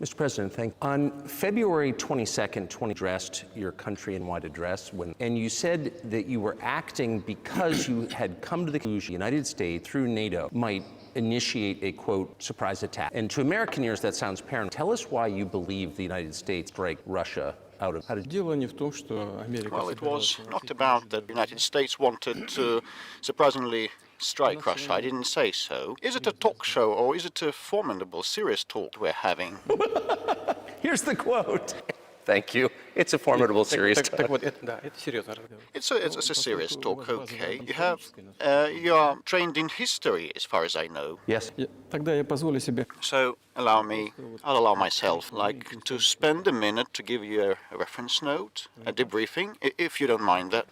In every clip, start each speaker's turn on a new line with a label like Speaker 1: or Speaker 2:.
Speaker 1: Mr. President, thank you. On February 22nd, 20 addressed your country in wide address, and you said that you were acting because you had come to the conclusion the United States, through NATO, might initiate a, quote, surprise attack. And to American ears, that sounds paranoid. Tell us why you believe the United States strike Russia out of...
Speaker 2: Well, it was not about that the United States wanted to surprisingly strike Russia. I didn't say so. Is it a talk show or is it a formidable, serious talk we're having?
Speaker 1: Here's the quote. Thank you. It's a formidable, serious talk.
Speaker 2: It's a serious talk, okay. You are trained in history, as far as I know.
Speaker 1: Yes.
Speaker 2: So I'll allow myself, to spend a minute to give you a reference note, a debriefing, if you don't mind that.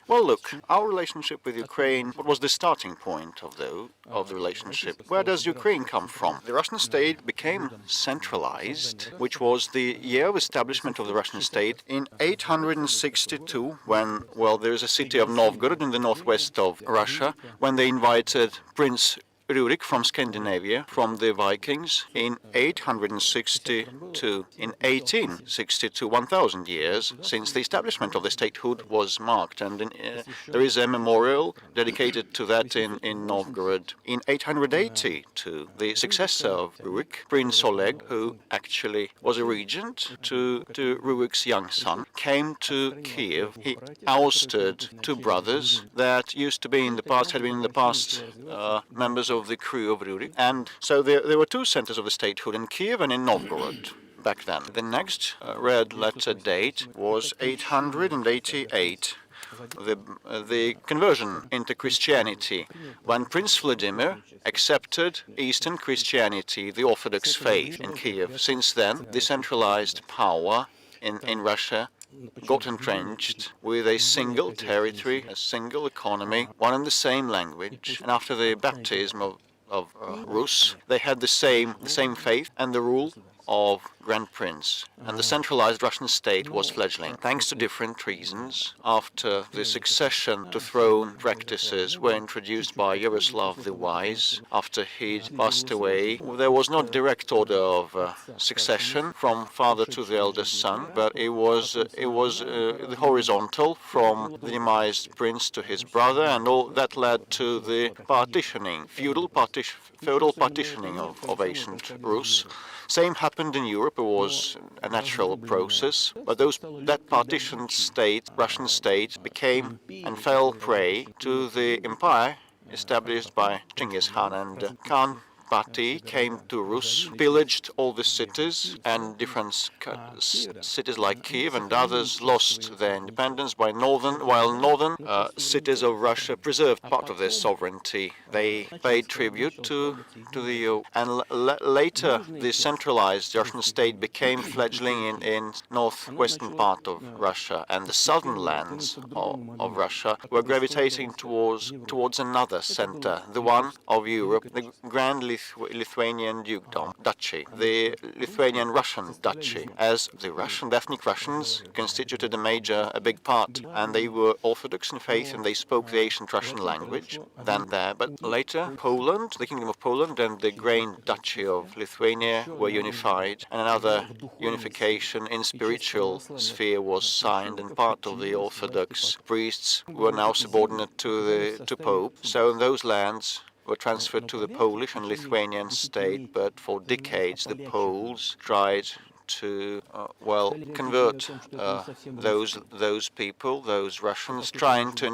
Speaker 2: Well, look, our relationship with Ukraine, what was the starting point of the relationship? Where does Ukraine come from? The Russian state became centralized, which was the year of establishment of the Russian state in 862, when, well, there is a city of Novgorod in the northwest of Russia, when they invited Prince Rurik from Scandinavia, from the Vikings, in 862. In 1862, 1,000 years since the establishment of the statehood was marked, and there is a memorial dedicated to that in Novgorod. In 882, the successor of Rurik, Prince Oleg, who actually was a regent to Rurik's young son, came to Kiev. He ousted two brothers that had been in the past members of the crew of Rurik, and so there were two centers of the statehood, in Kiev and in Novgorod back then. The next red letter date was 888, the conversion into Christianity, when Prince Vladimir accepted Eastern Christianity, the Orthodox faith, in Kiev. Since then, the centralized power in Russia got entrenched with a single territory, a single economy, one and the same language. And after the baptism of Rus, they had the same faith and the rule of Grand Prince, and the centralized Russian state was fledgling. Thanks to different reasons, after the succession to throne practices were introduced by Yaroslav the Wise, after he'd passed away, there was not direct order of succession from father to the eldest son, but it was the horizontal from the demised prince to his brother, and all that led to the partitioning, feudal partitioning of ancient Rus. Same happened in Europe. It was a natural process, but that partitioned state, Russian state, became and fell prey to the empire established by Genghis Khan, and Khan Party came to Rus, pillaged all the cities, and different cities like Kiev and others lost their independence, while northern cities of Russia preserved part of their sovereignty. They paid tribute to the EU, and later the centralized Russian state became fledgling in northwestern part of Russia, and the southern lands of Russia were gravitating towards another center, the one of Europe, the Grand Lithuanian Duchy, the Lithuanian-Russian Duchy, as the ethnic Russians constituted a big part, and they were Orthodox in faith, and they spoke the ancient Russian language then there. But later, Poland, the Kingdom of Poland, and the Grand Duchy of Lithuania were unified, and another unification in spiritual sphere was signed, and part of the Orthodox priests were now subordinate to Pope. So those lands were transferred to the Polish and Lithuanian state, but for decades the Poles tried to convert those people, those Russians, trying to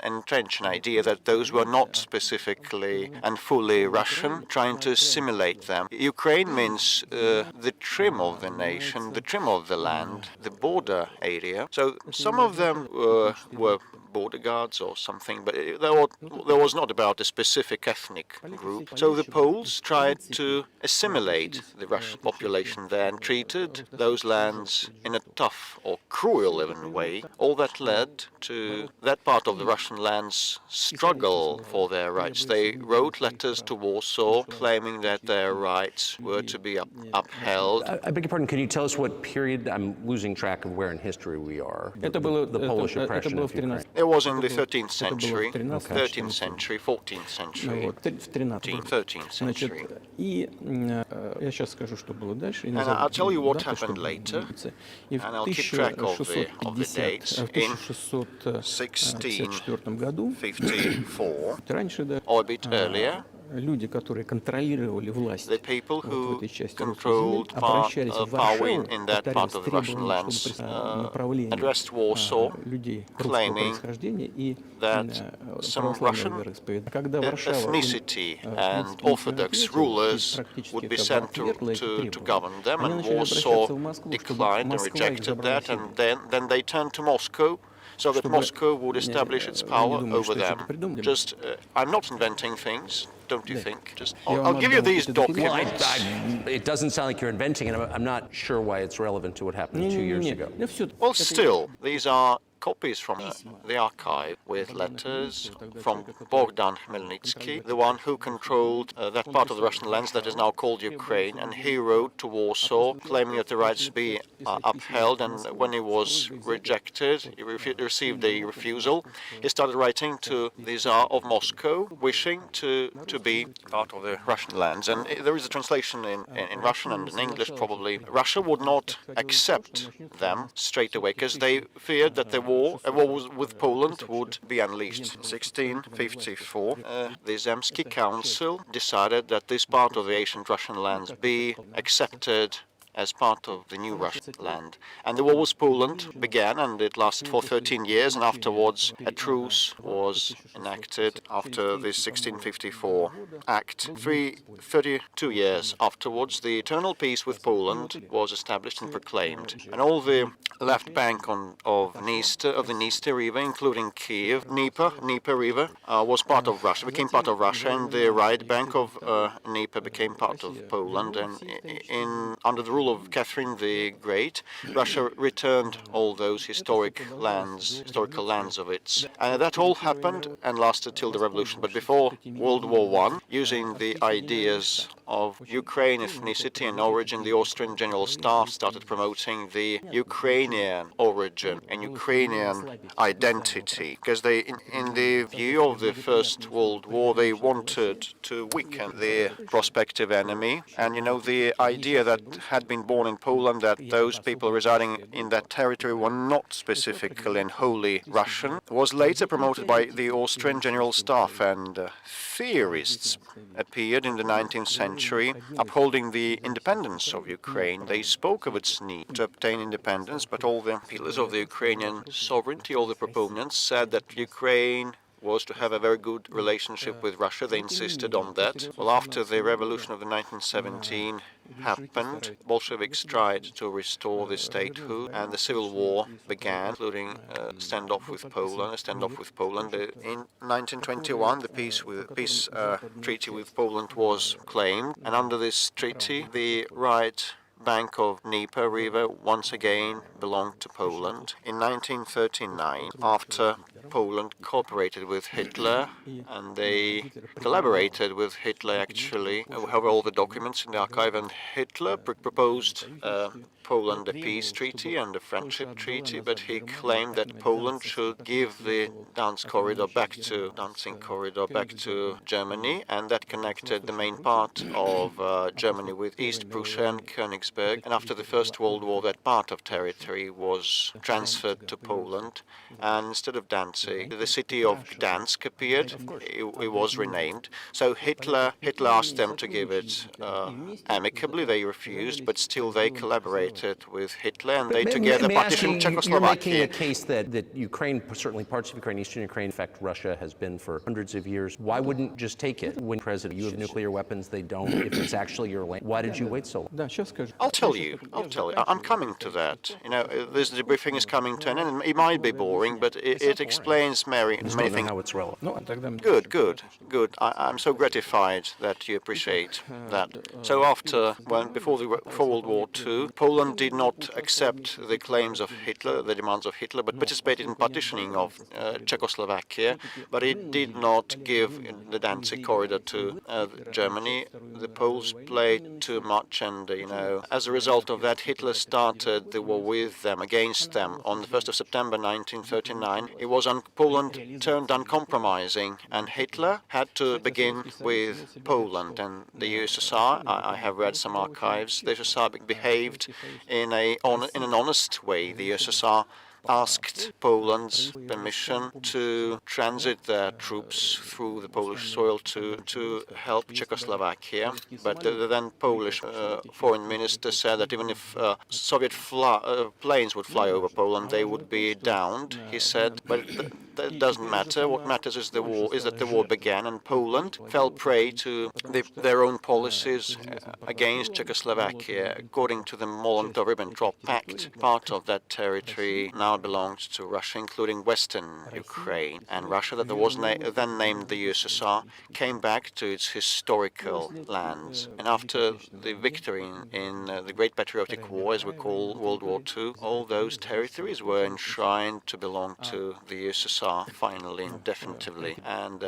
Speaker 2: entrench an idea that those were not specifically and fully Russian, trying to assimilate them. Ukraine means the trim of the nation, the trim of the land, the border area. So some of them were border guards or something, but there was not about a specific ethnic group. So the Poles tried to assimilate the Russian population there and treated those lands in a tough or cruel even way. All that led to that part of the Russian lands struggle for their rights. They wrote letters to Warsaw claiming that their rights were to be upheld.
Speaker 1: I beg your pardon, can you tell us what period? I'm losing track of where in history we are. The Polish oppression of Ukraine.
Speaker 2: It was in the 13th century, 13th century, 14th century, 13th century. And I'll tell you what happened later, and I'll keep track of the dates. In 1654, or a bit earlier, the people who controlled power in that part of the Russian lands addressed Warsaw, claiming that some Russian ethnicity and Orthodox rulers would be sent to govern them, and Warsaw declined and rejected that, and then they turned to Moscow, so that Moscow would establish its power over them. I'm not inventing things, don't you think? I'll give you these documents.
Speaker 1: It doesn't sound like you're inventing it. I'm not sure why it's relevant to what happened 2 years ago.
Speaker 2: Well, still, these are copies from the archive with letters from Bogdan Khmelnytsky, the one who controlled that part of the Russian lands that is now called Ukraine, and he wrote to Warsaw claiming that the rights be upheld, and when he was rejected, he received a refusal, he started writing to the Tsar of Moscow, wishing to be part of the Russian lands. And there is a translation in Russian and in English probably. Russia would not accept them straight away because they feared that a war with Poland would be unleashed. 1654, the Zemsky Council decided that this part of the ancient Russian lands be accepted as part of the new Russian land. And the war with Poland began, and it lasted for 13 years, and afterwards a truce was enacted after this 1654 act. 32 years afterwards, the eternal peace with Poland was established and proclaimed. And all the left bank of the Dniester River, including Kiev, Dnieper River, was part of Russia, became part of Russia, and the right bank of Dnieper became part of Poland. And under the rule of Catherine the Great, Russia returned all those historical lands of its. And that all happened and lasted till the revolution. But before World War I, using the ideas of Ukraine ethnicity and origin, the Austrian General Staff started promoting the Ukrainian origin and Ukrainian identity, because they, in the view of the First World War, they wanted to weaken the prospective enemy. And the idea that had been born in Poland, that those people residing in that territory were not specifically and wholly Russian, was later promoted by the Austrian General Staff, and theorists appeared in the 19th century upholding the independence of Ukraine. They spoke of its need to obtain independence, but all the pillars of the Ukrainian sovereignty, all the proponents, said that Ukraine was to have a very good relationship with Russia. They insisted on that. Well, after the revolution of the 1917 happened, Bolsheviks tried to restore the statehood, and the civil war began, including a standoff with Poland. In 1921, the peace treaty with Poland was claimed, and under this treaty, the right bank of Dnieper River once again belonged to Poland. In 1939, after Poland cooperated with Hitler, and they collaborated with Hitler actually. We have all the documents in the archive, and Hitler proposed Poland a peace treaty and a friendship treaty, but he claimed that Poland should give the Danzig corridor back to Germany, and that connected the main part of Germany with East Prussia and Königsberg. And after the First World War, that part of territory was transferred to Poland, and instead of Danzig, the city of Gdansk appeared. It was renamed. So Hitler asked them to give it amicably. They refused, but still they collaborated with Hitler, and they together partitioned Czechoslovakia.
Speaker 1: You're making a case that Ukraine, certainly parts of Ukraine, Eastern Ukraine, in fact, Russia has been for hundreds of years. Why wouldn't just take it? When president, you have nuclear weapons, they don't. If it's actually your land, why did you wait so long?
Speaker 2: I'll tell you. I'm coming to that. This debriefing is coming to an end. It might be boring, but it explains many things.
Speaker 1: How it's relevant.
Speaker 2: Good. I'm so gratified that you appreciate that. So before World War II, Poland did not accept the claims of Hitler, the demands of Hitler, but participated in partitioning of Czechoslovakia, but it did not give the Danzig corridor to Germany. The Poles played too much, and As a result of that, Hitler started the war with them, against them. On the 1st of September 1939, it was Poland turned uncompromising, and Hitler had to begin with Poland and the USSR. I have read some archives. The USSR behaved in an honest way. The USSR asked Poland's permission to transit their troops through the Polish soil to help Czechoslovakia. But the then Polish foreign minister said that even if Soviet planes would fly over Poland, they would be downed. He said, but that doesn't matter. What matters is that the war began, and Poland fell prey to their own policies against Czechoslovakia. According to the Molotov-Ribbentrop Pact, part of that territory now belonged to Russia, including Western Ukraine. And Russia, that was then named the USSR, came back to its historical lands. And after the victory in the Great Patriotic War, as we call World War II, all those territories were enshrined to belong to the USSR, finally and definitively. And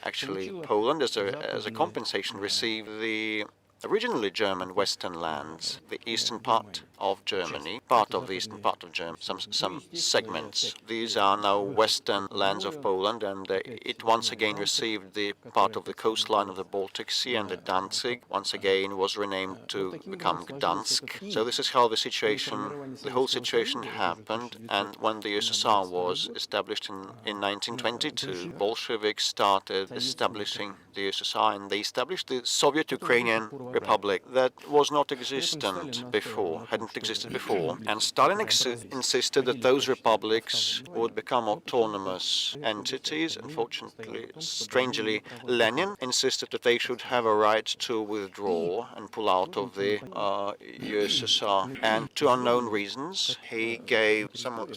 Speaker 2: actually, Poland, as a compensation, received the originally German Western lands, the eastern part of Germany, part of the eastern part of Germany, some segments. These are now Western lands of Poland, and it once again received the part of the coastline of the Baltic Sea, and the Danzig once again was renamed to become Gdansk. So this is how the whole situation happened. And when the USSR was established in 1922, Bolsheviks started establishing the USSR, and they established the Soviet Ukrainian Republic that was not existent before, hadn't existed before. And Stalin insisted that those republics would become autonomous entities. Unfortunately, strangely, Lenin insisted that they should have a right to withdraw and pull out of the USSR. And to unknown reasons, he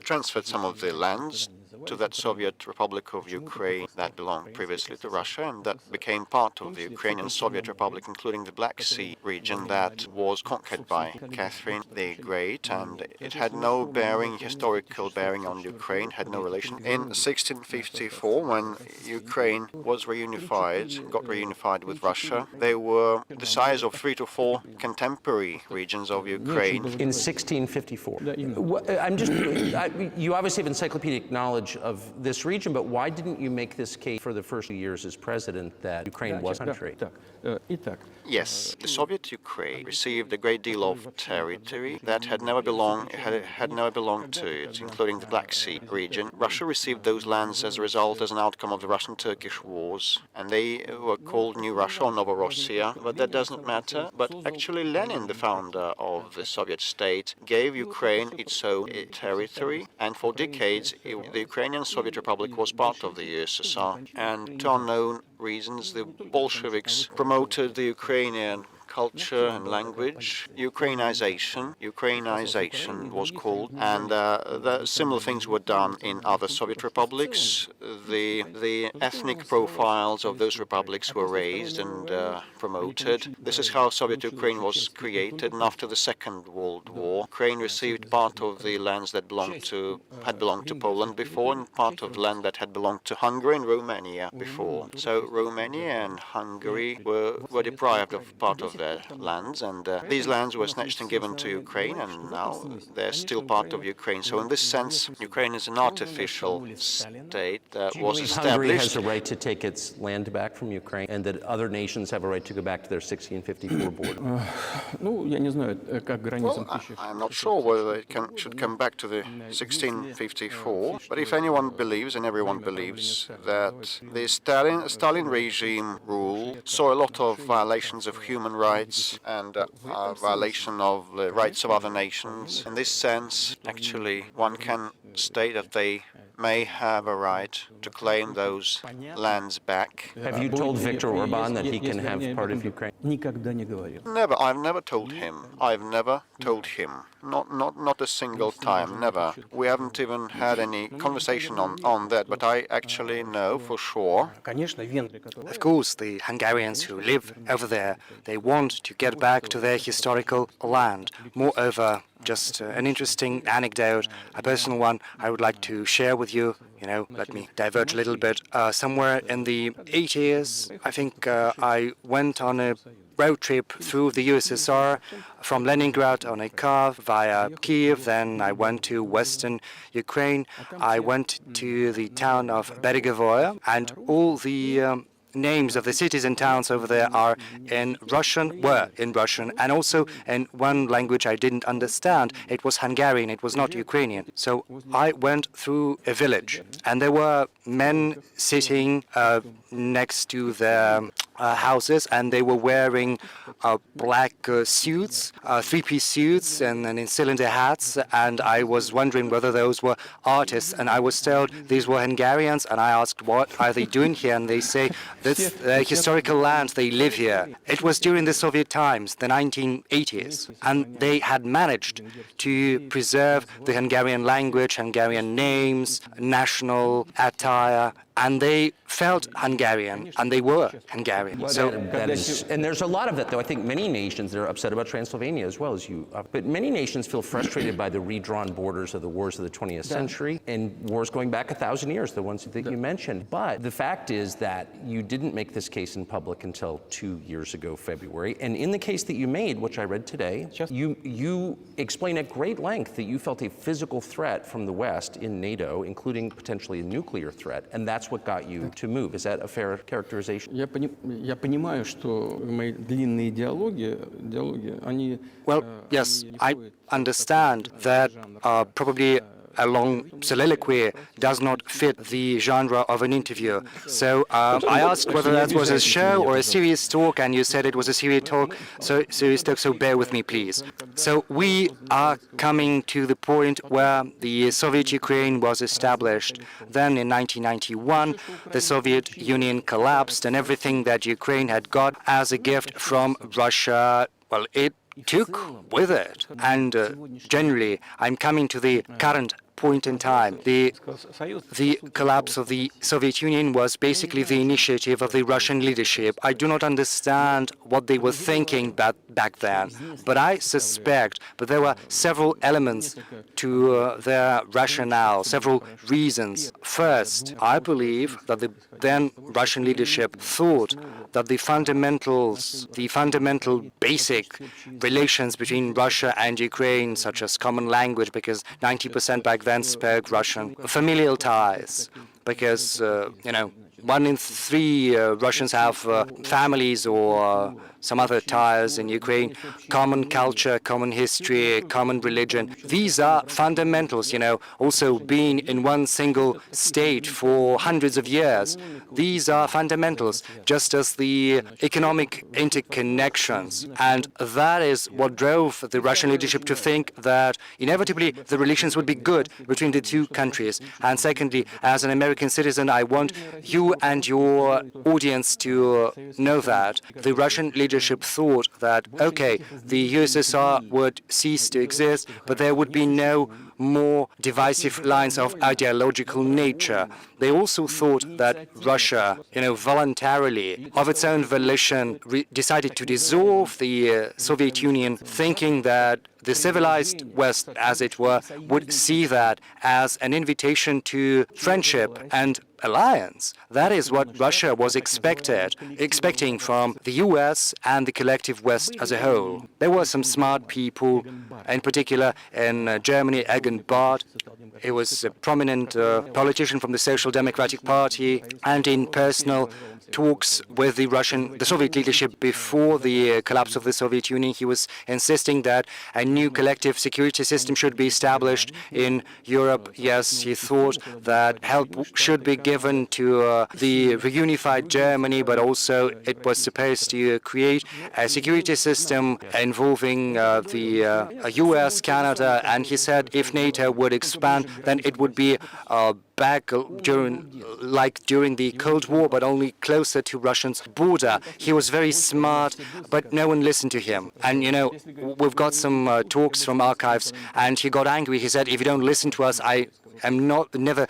Speaker 2: transferred some of the lands to that Soviet Republic of Ukraine that belonged previously to Russia, and that became part of the Ukrainian Soviet Republic, including the Black Sea region that was conquered by Catherine the Great, and it had no historical bearing on Ukraine, had no relation. In 1654, when Ukraine was got reunified with Russia, they were the size of 3 to 4 contemporary regions of Ukraine.
Speaker 1: In 1654. You obviously have encyclopedic knowledge of this region, but why didn't you make this case for the first few years as president that Ukraine was a country?
Speaker 2: Yes, the Soviet Ukraine received a great deal of territory that had never belonged to it, including the Black Sea region. Russia received those lands as an outcome of the Russian-Turkish wars, and they were called New Russia or Novorossiya, but that doesn't matter. But actually, Lenin, the founder of the Soviet state, gave Ukraine its own territory, and for decades, the Ukrainian Soviet Republic was part of the USSR. And to unknown reasons, the Bolsheviks promoted the Ukrainian culture and language. Ukrainization was called, and similar things were done in other Soviet republics. The ethnic profiles of those republics were raised and promoted. This is how Soviet Ukraine was created, and after the Second World War, Ukraine received part of the lands that had belonged to Poland before, and part of the land that had belonged to Hungary and Romania before. So Romania and Hungary were deprived of part of their lands, and these lands were snatched and given to Ukraine, and now they're still part of Ukraine. So in this sense, Ukraine is an artificial state that was established.
Speaker 1: Hungary has a right to take its land back from Ukraine, and that other nations have a right to go back to their 1654 border.
Speaker 2: Well, I'm not sure whether they should come back to the 1654, but if anyone believes, and everyone believes, that the Stalin regime rule saw a lot of violations of human rights and violation of the rights of other nations. In this sense, actually, one can state that they may have a right to claim those lands back.
Speaker 1: Have you told Viktor Orban that he can have part of Ukraine?
Speaker 2: Never. I've never told him. Not a single time. Never. We haven't even had any conversation on that, but I actually know for sure.
Speaker 3: Of course, the Hungarians who live over there, they want to get back to their historical land. Moreover, just an interesting anecdote, a personal one, I would like to share with you let me diverge a little bit. Somewhere in the 80s, I think I went on a road trip through the USSR from Leningrad on a car via Kiev. Then I went to western Ukraine. I went to the town of Beregovoye, and all the names of the cities and towns over there are were in Russian, and also in one language I didn't understand. It was Hungarian, it was not Ukrainian. So I went through a village, and there were men sitting next to their houses, and they were wearing black suits, three-piece suits, and in cylinder hats, and I was wondering whether those were artists, and I was told these were Hungarians, and I asked, what are they doing here? And they say, that's historical land, they live here. It was during the Soviet times, the 1980s, and they had managed to preserve the Hungarian language, Hungarian names, national attire, and they felt Hungarian, and they were Hungarian.
Speaker 1: Well, that is, and there's a lot of that, though. I think many nations are upset about Transylvania as well as you. But many nations feel frustrated by the redrawn borders of the wars of the 20th century and wars going back 1,000 years, the ones that you mentioned. But the fact is that you didn't make this case in public until 2 years ago, February. And in the case that you made, which I read today, you explain at great length that you felt a physical threat from the West in NATO, including potentially a nuclear threat, and that's what got you to move. Is that a fair characterization?
Speaker 3: Well, yes, I understand that probably a long soliloquy does not fit the genre of an interview. So I asked whether that was a show or a serious talk, and you said it was a serious talk, so bear with me, please. So we are coming to the point where the Soviet Ukraine was established. Then in 1991, the Soviet Union collapsed, and everything that Ukraine had got as a gift from Russia, well, it took with it. And generally, I'm coming to the current point in time. The collapse of the Soviet Union was basically the initiative of the Russian leadership. I do not understand what they were thinking back then, but I suspect that there were several elements to their rationale, several reasons. First, I believe that the then Russian leadership thought that the fundamental basic relations between Russia and Ukraine, such as common language, because 90% back then spoke Russian, familial ties, because, 1 in 3 Russians have families or some other ties in Ukraine, common culture, common history, common religion. These are fundamentals, also being in one single state for hundreds of years. These are fundamentals, just as the economic interconnections. And that is what drove the Russian leadership to think that inevitably the relations would be good between the two countries. And secondly, as an American citizen, I want you and your audience to know that the Russian leadership thought that, okay, the USSR would cease to exist, but there would be no more divisive lines of ideological nature. They also thought that Russia, voluntarily, of its own volition, decided to dissolve the Soviet Union, thinking that the civilized West, as it were, would see that as an invitation to friendship and alliance. That is what Russia was expecting from the US and the collective West as a whole. There were some smart people, in particular in Germany, Egon Barth. He was a prominent politician from the Social Democratic Party, and in personal talks with the Soviet leadership before the collapse of the Soviet Union, he was insisting that a new collective security system should be established in Europe. Yes, he thought that help should be given to the reunified Germany, but also it was supposed to create a security system involving the US, Canada, and he said if NATO would expand, then it would be back during the Cold War, but only closer to Russia's border. He was very smart, but no one listened to him. And, we've got some talks from archives, and he got angry. He said, if you don't listen to us, I am never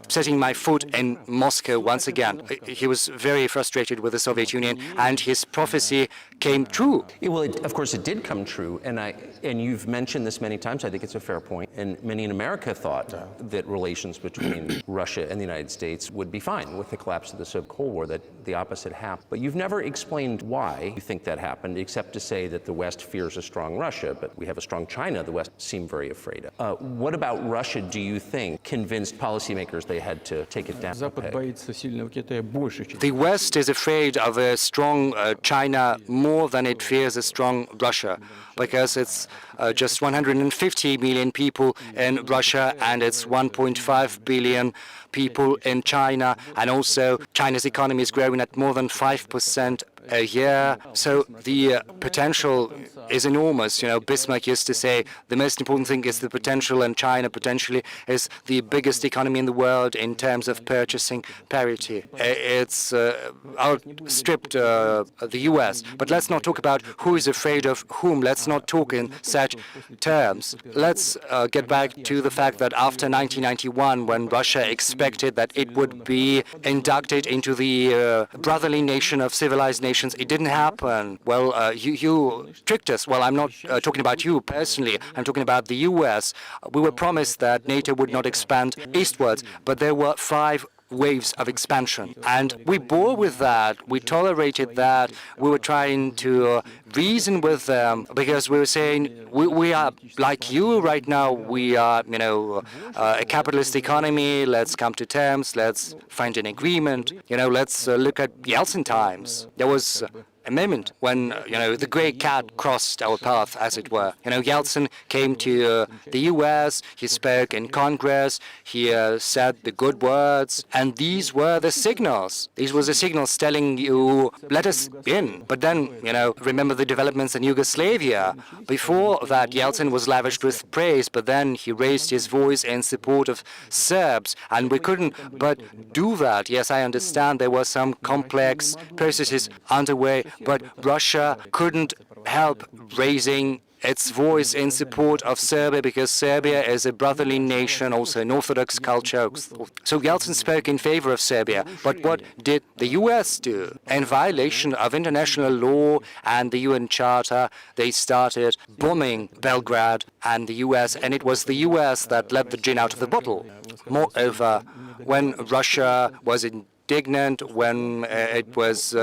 Speaker 3: setting my foot in Moscow once again. He was very frustrated with the Soviet Union, and his prophecy came true.
Speaker 1: Yeah, well, of course, it did come true, and you've mentioned this many times. I think it's a fair point. And many in America thought that relations between Russia and the United States would be fine with the collapse of the Soviet Cold War, that the opposite happened. But you've never explained why you think that happened, except to say that the West fears a strong Russia, but we have a strong China the West seemed very afraid of. What about Russia, do you think, convinced policymakers they had to take it down?
Speaker 3: The West is afraid of a strong China more than it fears a strong Russia, because it's just 150 million people in Russia and it's 1.5 billion people in China, and also China's economy is growing at more than 5% a year. So the potential is enormous. You know, Bismarck used to say the most important thing is the potential, and China potentially is the biggest economy in the world in terms of purchasing parity. It's outstripped the US. But let's not talk about who is afraid of whom. Let's not talk in such terms. Let's get back to the fact that after 1991, when Russia expected that it would be inducted into the brotherly nation of civilized nations, it didn't happen. Well, you tricked us. Well, I'm not talking about you personally. I'm talking about the US. We were promised that NATO would not expand eastwards, but there were 5 waves of expansion. And we bore with that. We tolerated that. We were trying to reason with them because we were saying, we are like you right now. We are, a capitalist economy. Let's come to terms. Let's find an agreement. Let's look at Yeltsin times. There was a moment when, the gray cat crossed our path, as it were. Yeltsin came to the US, he spoke in Congress, he said the good words, and these were the signals. These were the signals telling you, let us in. But then, remember the developments in Yugoslavia. Before that, Yeltsin was lavished with praise, but then he raised his voice in support of Serbs, and we couldn't but do that. Yes, I understand there were some complex processes underway, but Russia couldn't help raising its voice in support of Serbia because Serbia is a brotherly nation, also an Orthodox culture. So Yeltsin spoke in favor of Serbia. But what did the US do? In violation of international law and the UN Charter, they started bombing Belgrade and the US, and it was the US that let the gin out of the bottle. Moreover, when Russia was indignant, when it was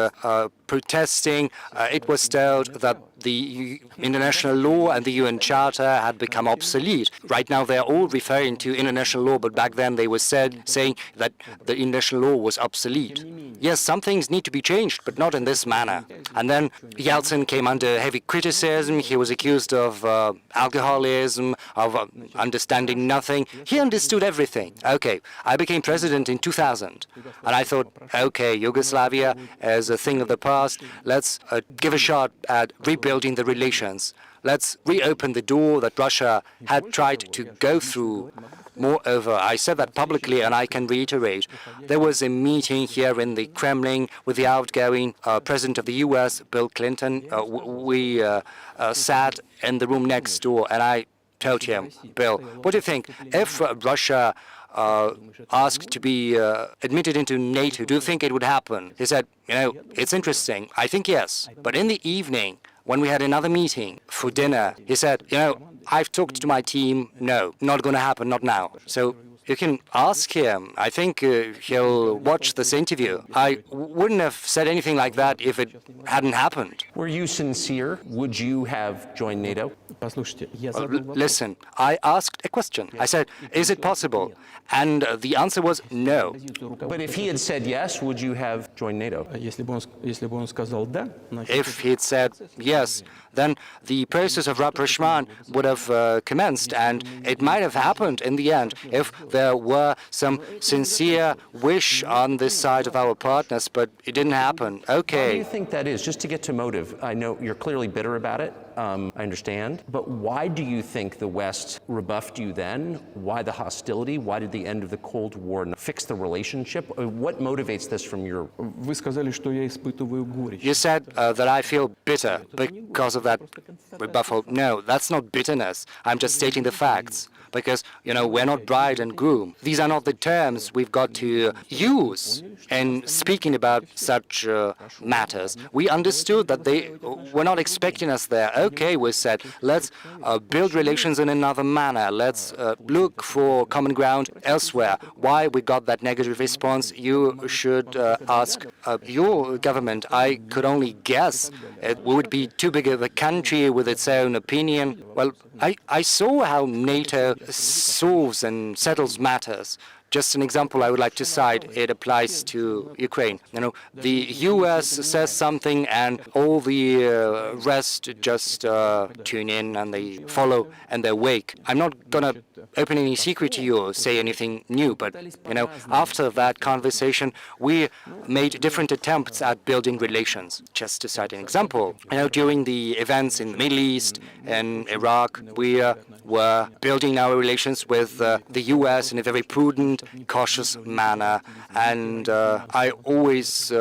Speaker 3: protesting, it was told that the international law and the UN Charter had become obsolete. Right now, they're all referring to international law, but back then they were saying that the international law was obsolete. Yes, some things need to be changed, but not in this manner. And then Yeltsin came under heavy criticism. He was accused of alcoholism, of understanding nothing. He understood everything. Okay, I became president in 2000, and I thought, okay, Yugoslavia is a thing of the past. Let's give a shot at rebuilding the relations. Let's reopen the door that Russia had tried to go through. Moreover, I said that publicly, and I can reiterate, there was a meeting here in the Kremlin with the outgoing president of the US, Bill Clinton. We sat in the room next door, and I told him, Bill, what do you think? If Russia asked to be admitted into NATO, do you think it would happen? He said, it's interesting. I think yes. But in the evening, when we had another meeting for dinner, he said, I've talked to my team. No, not going to happen, not now. So you can ask him. I think he'll watch this interview. I wouldn't have said anything like that if it hadn't happened.
Speaker 1: Were you sincere? Would you have joined NATO?
Speaker 3: Listen, I asked a question. I said, is it possible? And the answer was no.
Speaker 1: But if he had said yes, would you have joined NATO?
Speaker 3: If he'd said yes, then the process of rapprochement would have commenced, and it might have happened in the end if there were some sincere wish on this side of our partners, but it didn't happen. Okay.
Speaker 1: Why do you think that is? Just to get to motive, I know you're clearly bitter about it. I understand. But why do you think the West rebuffed you then? Why the hostility? Why did the end of the Cold War fix the relationship? What motivates this from your...
Speaker 4: Вы сказали, что я испытываю горечь.
Speaker 3: You said that I feel bitter because of that rebuffal. No, that's not bitterness. I'm just stating the facts. Because, we're not bride and groom. These are not the terms we've got to use in speaking about such matters. We understood that they were not expecting us there. Okay, we said, let's build relations in another manner. Let's look for common ground elsewhere. Why we got that negative response, you should ask your government. I could only guess it would be too big of a country with its own opinion. Well, I saw how NATO solves and settles matters. Just an example I would like to cite, it applies to Ukraine. The US says something and all the rest just tune in and they follow and they wake. I'm not going to open any secret to you or say anything new, but, after that conversation, we made different attempts at building relations. Just to cite an example, during the events in the Middle East and Iraq, we were building our relations with the US in a very prudent, cautious manner, and I always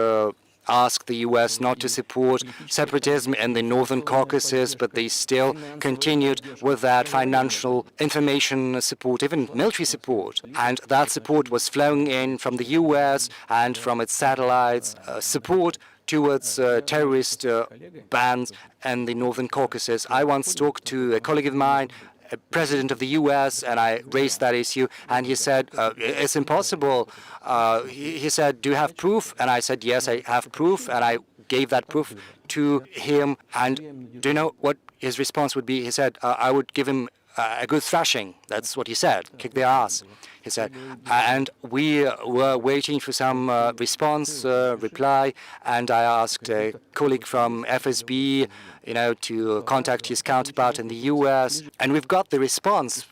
Speaker 3: asked the US not to support separatism in the Northern Caucasus, but they still continued with that financial information support, even military support. And that support was flowing in from the US and from its satellites, support towards terrorist bands in the Northern Caucasus. I once talked to a colleague of mine, a president of the US, and I raised that issue, and he said, it's impossible. He said, do you have proof? And I said, yes, I have proof, and I gave that proof to him. And do you know what his response would be? He said, I would give him a good thrashing. That's what he said, kick their ass, he said. And we were waiting for some response, reply, and I asked a colleague from FSB, to contact his counterpart in the US. And we've got the response,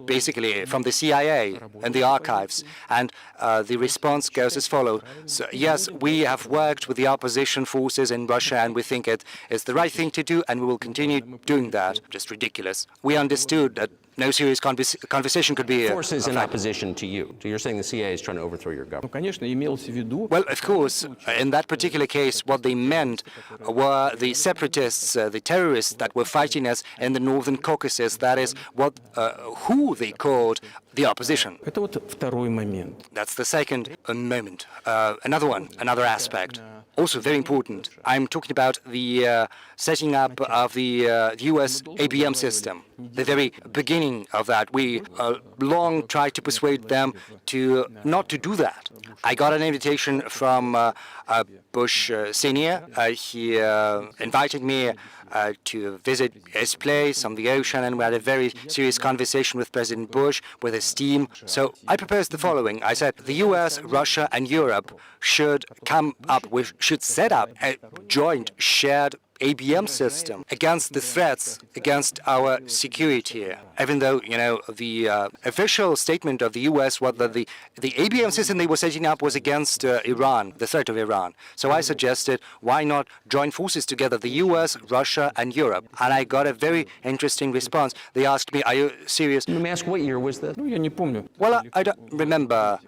Speaker 3: basically, from the CIA and the archives. And the response goes as follows. So, yes, we have worked with the opposition forces in Russia, and we think it is the right thing to do, and we will continue doing that. Just ridiculous. We understood that no serious conversation could be...
Speaker 1: Forces in opposition to you. So you're saying the CIA is trying to overthrow your government?
Speaker 4: Конечно, имелось в виду...
Speaker 3: Well, of course, in that particular case, what they meant were the separatists, the terrorists that were fighting us in the Northern Caucasus. That is who they called the opposition.
Speaker 4: Это вот второй момент.
Speaker 3: That's the second moment. Another aspect. Also very important. I'm talking about the setting up of the US ABM system. The very beginning of that. We long tried to persuade them to not to do that. I got an invitation from Bush Sr. He invited me to visit his place on the ocean, and we had a very serious conversation with President Bush, with his team. So I proposed the following. I said the US, Russia, and Europe should should set up a joint shared ABM system against the threats against our security. Even though, the official statement of the US was that the ABM system they were setting up was against Iran, the threat of Iran. So I suggested, why not join forces together, the US, Russia, and Europe? And I got a very interesting response. They asked me, are you serious?
Speaker 1: Let me ask, what year was that?
Speaker 4: Ну, я не помню.
Speaker 3: Well, I don't remember.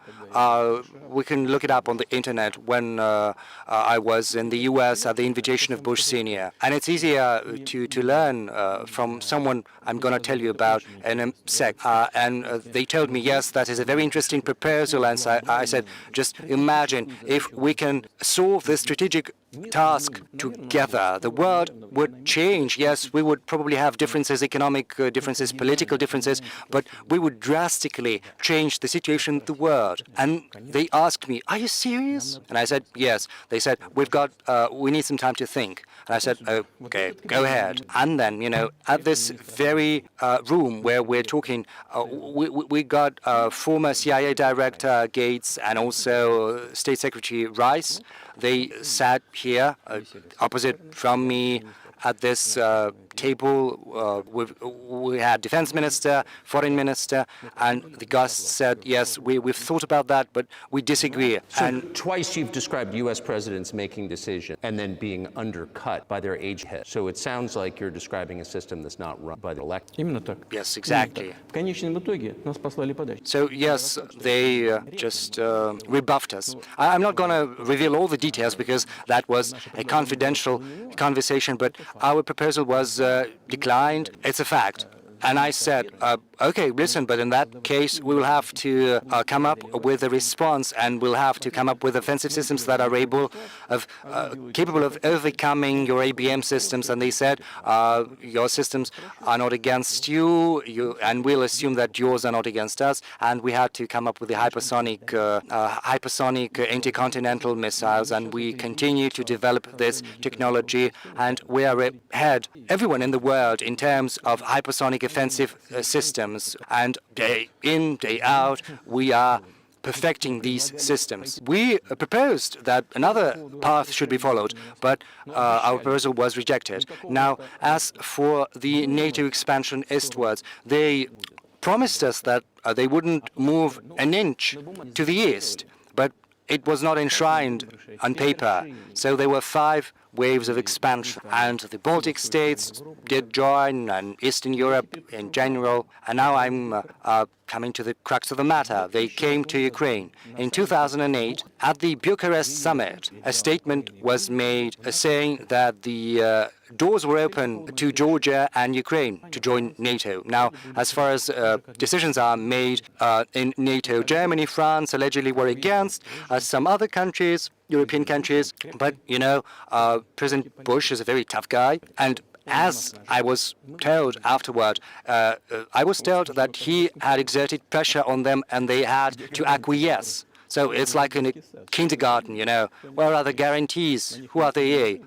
Speaker 3: We can look it up on the internet when I was in the US at the invitation of Bush Sr. And it's easier to learn from someone I'm going to tell you about in a sec. And they told me, yes, that is a very interesting proposal. And so I said, just imagine if we can solve this strategic task together, the world would change. Yes, we would probably have differences, economic differences, political differences, but we would drastically change the situation of the world. And they asked me, are you serious? And I said, yes. They said, we need some time to think. And I said, okay, go ahead. And then, at this very room where we're talking, we got former CIA Director Gates and also State Secretary Rice. They sat here opposite from me at this table. We had defense minister, foreign minister, and the guests said, yes, we've thought about that, but we disagree.
Speaker 1: So
Speaker 3: And
Speaker 1: twice you've described U.S. presidents making decisions and then being undercut by their age head. So it sounds like you're describing a system that's not run by the elected.
Speaker 4: Именно так.
Speaker 3: yes, exactly.
Speaker 4: В конечном итоге нас послали подальше.
Speaker 3: So yes, they just rebuffed us. I'm not going to reveal all the details because that was a confidential conversation, but our proposal was declined. It's a fact. And I said, okay, listen, but in that case, we will have to come up with a response, and we'll have to come up with offensive systems that are capable of overcoming your ABM systems. And they said, your systems are not against you, and we'll assume that yours are not against us. And we had to come up with the hypersonic intercontinental missiles, and we continue to develop this technology, and we are ahead, everyone in the world, in terms of hypersonic offensive systems, and day in, day out, we are perfecting these systems. We proposed that another path should be followed, but our proposal was rejected. Now, as for the NATO expansion eastwards, they promised us that they wouldn't move an inch to the east, but it was not enshrined on paper. So there were 5 waves of expansion, and the Baltic states did join, and Eastern Europe in general. And now I'm coming to the crux of the matter. They came to Ukraine. In 2008, at the Bucharest summit, a statement was made saying that the doors were open to Georgia and Ukraine to join NATO. Now, as far as decisions are made in NATO, Germany, France allegedly were against, some other countries, European countries, but, President Bush is a very tough guy, and as I was told afterward, I was told that he had exerted pressure on them and they had to acquiesce. So it's like in a kindergarten, where are the guarantees? Who are they?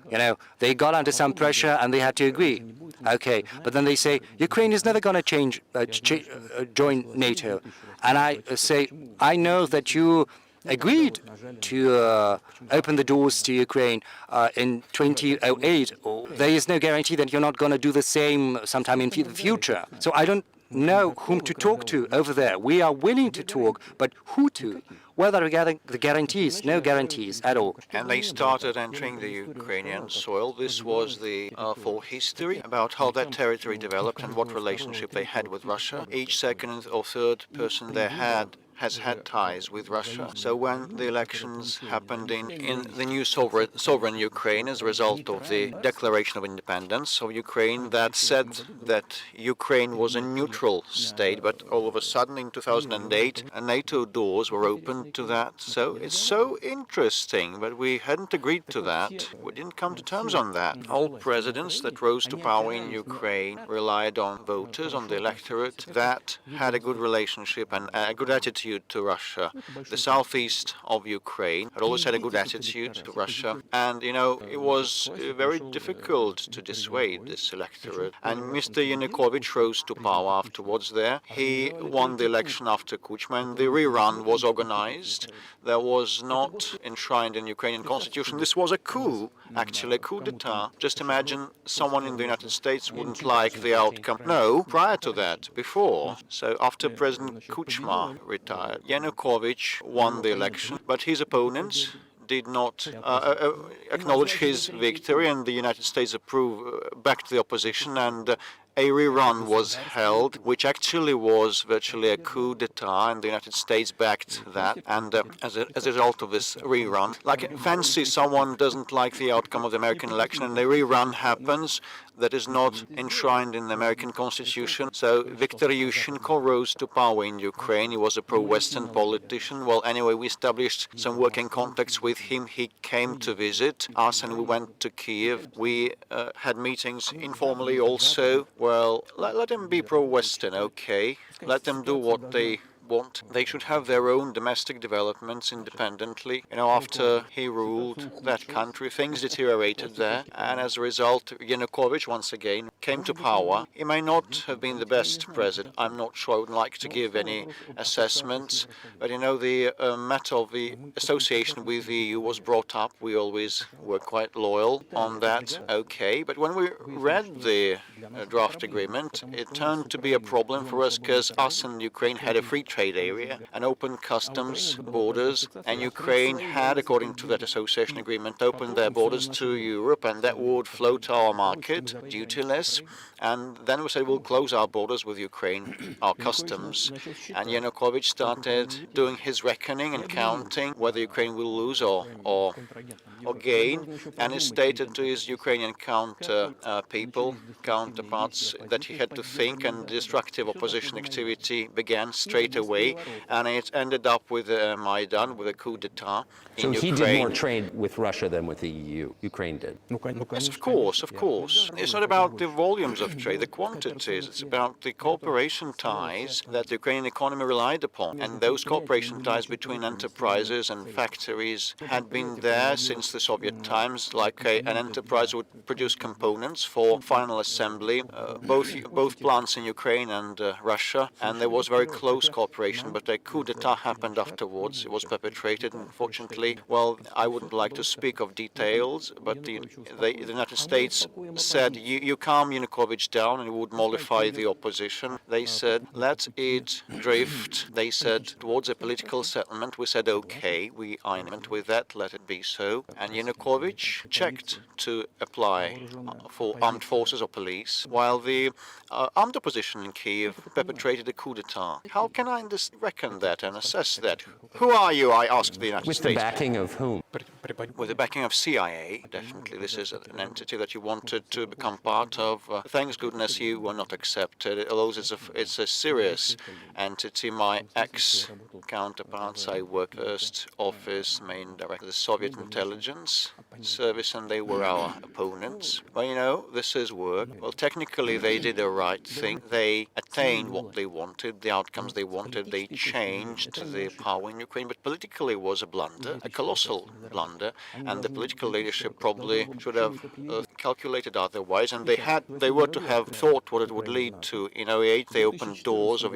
Speaker 3: They got under some pressure and they had to agree. Okay, but then they say, Ukraine is never going to join NATO. And I say, I know that you agreed to open the doors to Ukraine in 2008. There is no guarantee that you're not going to do the same sometime in the future. So I don't know whom to talk to over there. We are willing to talk, but who to? Whether regarding the guarantees, no guarantees at all.
Speaker 2: And they started entering the Ukrainian soil. This was the full history about how that territory developed and what relationship they had with Russia. Each second or third person they has had ties with Russia. So when the elections happened in the new sovereign Ukraine as a result of the Declaration of Independence of Ukraine, that said that Ukraine was a neutral state, but all of a sudden in 2008, NATO doors were opened to that. So it's so interesting, but we hadn't agreed to that. We didn't come to terms on that. All presidents that rose to power in Ukraine relied on voters, on the electorate that had a good relationship and a good attitude to Russia. The southeast of Ukraine had always had a good attitude to Russia, and it was very difficult to dissuade this electorate. And Mr. Yanukovych rose to power afterwards there. He won the election after Kuchma, and the rerun was organized. There was not enshrined in Ukrainian constitution. This was a coup, actually, a coup d'etat. Just imagine someone in the United States wouldn't like the outcome. No, prior to that, before. So after President Kuchma retired, Yanukovych won the election, but his opponents did not acknowledge his victory, and the United States backed the opposition, and a rerun was held, which actually was virtually a coup d'etat, and the United States backed that. And as a result of this rerun, like fancy someone doesn't like the outcome of the American election, and a rerun happens that is not enshrined in the American Constitution. So Viktor Yushchenko rose to power in Ukraine. He was a pro-Western politician. Well, anyway, we established some working contacts with him. He came to visit us, and we went to Kiev. We had meetings informally also. Well, let them be pro-Western, okay? Let them do what they want. They should have their own domestic developments independently. After he ruled that country, things deteriorated there, and as a result, Yanukovych once again came to power. He may not have been the best president. I'm not sure. I wouldn't like to give any assessments, but the matter of the association with the EU was brought up. We always were quite loyal on that. Okay, but when we read the draft agreement, it turned to be a problem for us because us and Ukraine had a free trade area, an open customs borders, and Ukraine had, according to that association agreement, opened their borders to Europe, and that would flow to our market duty-less. And then we said we'll close our borders with Ukraine, our customs. And Yanukovych started doing his reckoning and counting whether Ukraine will lose or gain. And he stated to his Ukrainian counterparts that he had to think, and destructive opposition activity began straight away. And it ended up with Maidan, with a coup d'etat in Ukraine.
Speaker 1: So he did more trade with Russia than with the EU. Ukraine did.
Speaker 2: Yes, of course. It's not about the volumes of trade, the quantities. It's about the cooperation ties that the Ukrainian economy relied upon. And those cooperation ties between enterprises and factories had been there since the Soviet times, like an enterprise would produce components for final assembly, both plants in Ukraine and Russia, and there was very close cooperation, but a coup d'etat happened afterwards. It was perpetrated, unfortunately. Well, I wouldn't like to speak of details, but the United States said, you calm Yanukovych down and it would mollify the opposition. They said, let it drift. They said, towards a political settlement. We said, okay, we are in agreement with that, let it be so. And Yanukovych checked to apply for armed forces or police, while the armed opposition in Kiev perpetrated a coup d'etat. How can I reckon that and assess that? Who are you? I asked the United
Speaker 1: With
Speaker 2: States.
Speaker 1: the backing of whom?
Speaker 2: With the backing of CIA, definitely. This is an entity that you wanted to become part of. Thanks goodness you were not accepted. Although it's a serious entity. My ex-counterparts, I worked first office, main director of the Soviet intelligence service, and they were our opponents. Well, this is work. Well, technically they did the right thing. They attained what they wanted, the outcomes they wanted. They changed the power in Ukraine, but politically it was a blunder, a colossal blunder, and the political leadership probably should have calculated otherwise, and they were to have thought what it would lead to. In 2008, they opened doors of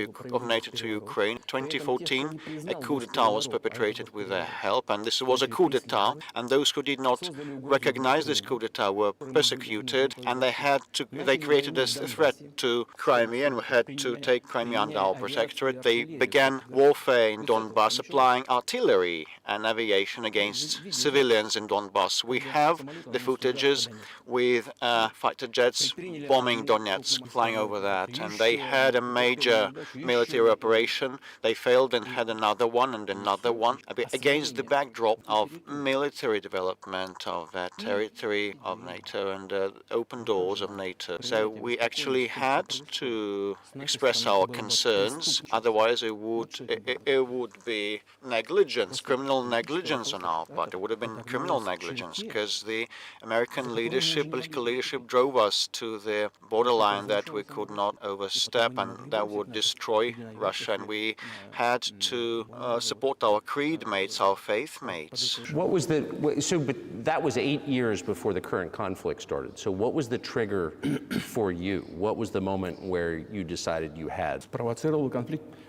Speaker 2: NATO to Ukraine. 2014, a coup d'etat was perpetrated with their help, and this was a coup d'etat, and those who did not recognize this coup d'etat were persecuted, and they created a threat to Crimea and had to take Crimea under our protectorate. They began warfare in Donbass, applying artillery and aviation against civilians in Donbass. We have the footages with fighter jets bombing Donetsk, flying over that, and they had a major military operation. They failed and had another one and another one against the backdrop of military development of that territory of NATO and open doors of NATO. So we actually had to express our concerns. Otherwise, it would be negligence, criminal negligence on our part. It would have been criminal negligence because the American leadership, political leadership, drove us to the borderline that we could not overstep, and that would destroy Russia. And we had to support our creed mates, our faith mates.
Speaker 1: But that was 8 years before the current conflict started. So what was the trigger for you? What was the moment where you decided you had?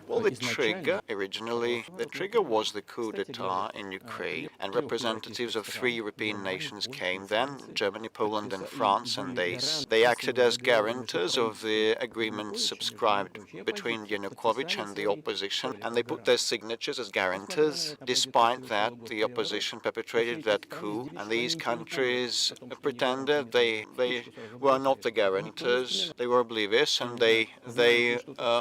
Speaker 2: Well, the trigger was the coup d'etat in Ukraine, and representatives of 3 European nations came then, Germany, Poland, and France, and they acted as guarantors of the agreement subscribed between Yanukovych and the opposition, and they put their signatures as guarantors. Despite that, the opposition perpetrated that coup, and these countries pretended they were not the guarantors. They were oblivious, and they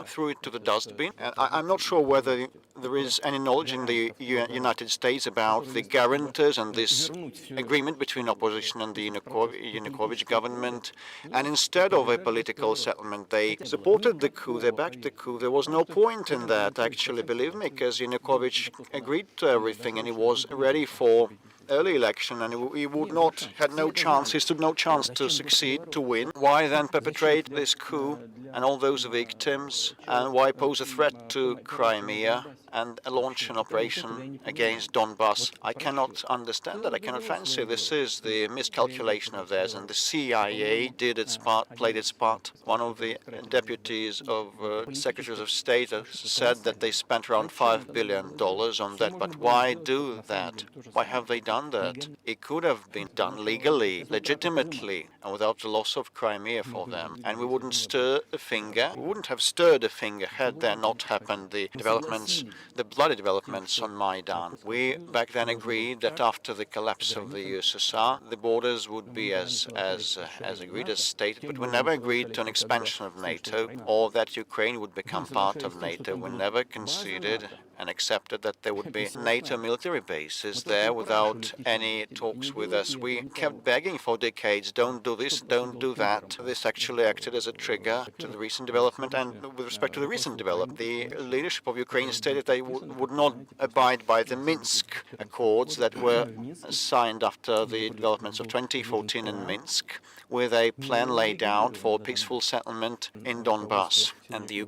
Speaker 2: threw it to the dustbin. I'm not sure whether there is any knowledge in the United States about the guarantors and this agreement between opposition and the Yanukovych government. And instead of a political settlement, they supported the coup, they backed the coup. There was no point in that, actually, believe me, because Yanukovych agreed to everything and he was ready for early election and he stood no chance to succeed, to win. Why then perpetrate this coup and all those victims? And why pose a threat to Crimea and launch an operation against Donbass? I cannot understand that. I cannot fancy. This is the miscalculation of theirs, and the CIA did its part, played its part. One of the deputies of secretaries of state said that they spent around $5 billion on that. But why do that? Why have they done that? It could have been done legally, legitimately, and without the loss of Crimea for them. And we wouldn't stir a finger. We wouldn't have stirred a finger had there not happened the bloody developments on Maidan. We back then agreed that after the collapse of the USSR, the borders would be as agreed, as stated, but we never agreed to an expansion of NATO or that Ukraine would become part of NATO. We never conceded and accepted that there would be NATO military bases there without any talks with us. We kept begging for decades, don't do this, don't do that. This actually acted as a trigger to the recent development, and with respect to the recent development, the leadership of Ukraine stated they would not abide by the Minsk Accords that were signed after the developments of 2014 in Minsk, with a plan laid out for peaceful settlement in Donbass. And the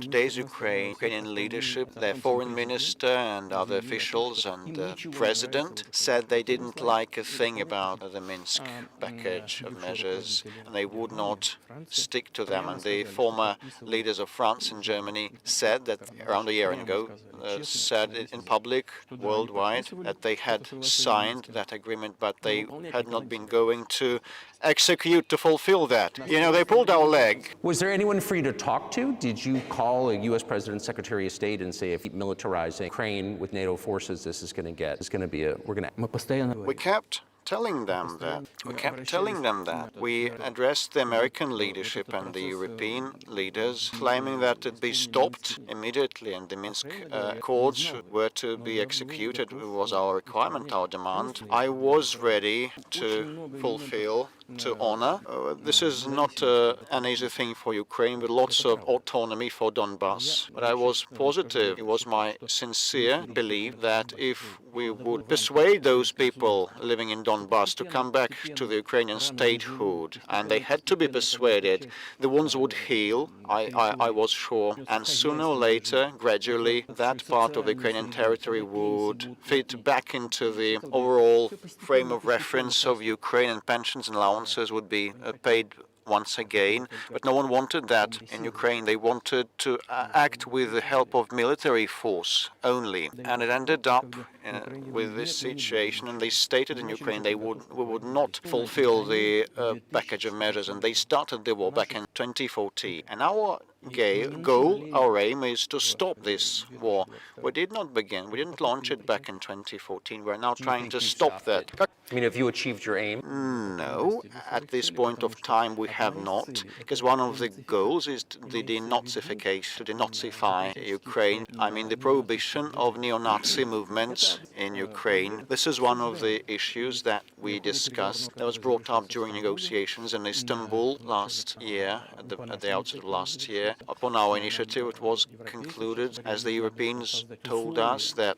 Speaker 2: today's Ukrainian leadership, their foreign minister and other officials and the president said they didn't like a thing about the Minsk package of measures, and they would not stick to them. And the former leaders of France and Germany said that around a year ago, said in public, worldwide, that they had signed that agreement, but they had not been going to execute to fulfill that. You know, they pulled our leg.
Speaker 1: Was there anyone for you to talk to? Did you call a U.S. President's Secretary of State and say, if militarizing Ukraine with NATO forces,
Speaker 2: We kept telling them that. We addressed the American leadership and the European leaders, claiming that it be stopped immediately and the Minsk Accords were to be executed. It was our requirement, our demand. I was ready to fulfill, to honor. This is not an easy thing for Ukraine, with lots of autonomy for Donbass. But I was positive. It was my sincere belief that if we would persuade those people living in Donbass to come back to the Ukrainian statehood, and they had to be persuaded, the wounds would heal, I was sure, and sooner or later, gradually, that part of the Ukrainian territory would fit back into the overall frame of reference of Ukraine, and pensions and allowances would be paid once again. But no one wanted that in Ukraine. They wanted to act with the help of military force only. And it ended up with this situation, and they stated in Ukraine we would not fulfill the package of measures, and they started the war back in 2014. And our goal, our aim is to stop this war. We didn't launch it back in 2014. We're now trying to stop that.
Speaker 1: I mean, have you achieved your aim?
Speaker 2: No, at this point of time we have not, because one of the goals is the denazification, to denazify Ukraine. I mean, the prohibition of neo-Nazi movements in Ukraine. This is one of the issues that we discussed, that was brought up during negotiations in Istanbul last year, at the outset of last year. Upon our initiative, it was concluded, as the Europeans told us, that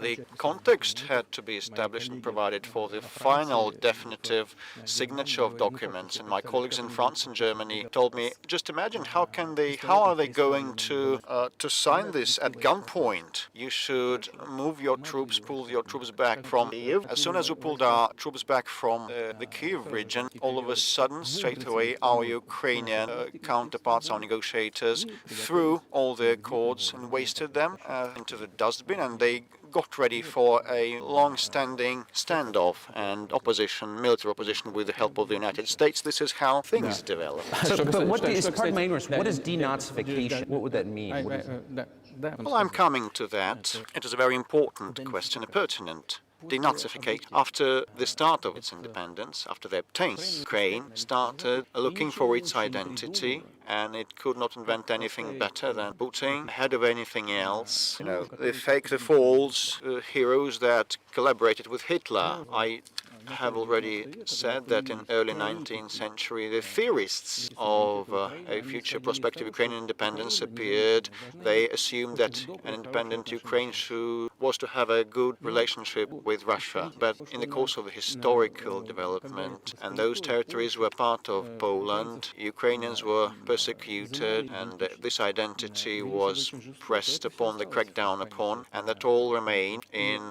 Speaker 2: the context had to be established and provided for the final definitive signature of documents. And my colleagues in France and Germany told me, just imagine how are they going to sign this at gunpoint? You should move your troops, pull your troops back from Kiev. As soon as we pulled our troops back from the Kiev region, all of a sudden, straight away, our Ukrainian counterparts, our negotiators, threw all the accords and wasted them into the dustbin, and they got ready for a long-standing standoff and military opposition with the help of the United States. This is how things develop.
Speaker 1: But what is, pardon my ignorance, what is denazification? What would that mean?
Speaker 2: Well, I'm coming to that. It is a very important question, pertinent. Denazificate. After the start of its independence, after they obtained, Ukraine started looking for its identity, and it could not invent anything better than Putin ahead of anything else. You know, the false heroes that collaborated with Hitler. I have already said that in early 19th century, the theorists of a future prospective Ukrainian independence appeared. They assumed that an independent Ukraine was to have a good relationship with Russia. But in the course of the historical development, and those territories were part of Poland, Ukrainians were persecuted, and this identity was pressed upon, the crackdown upon, and that all remained in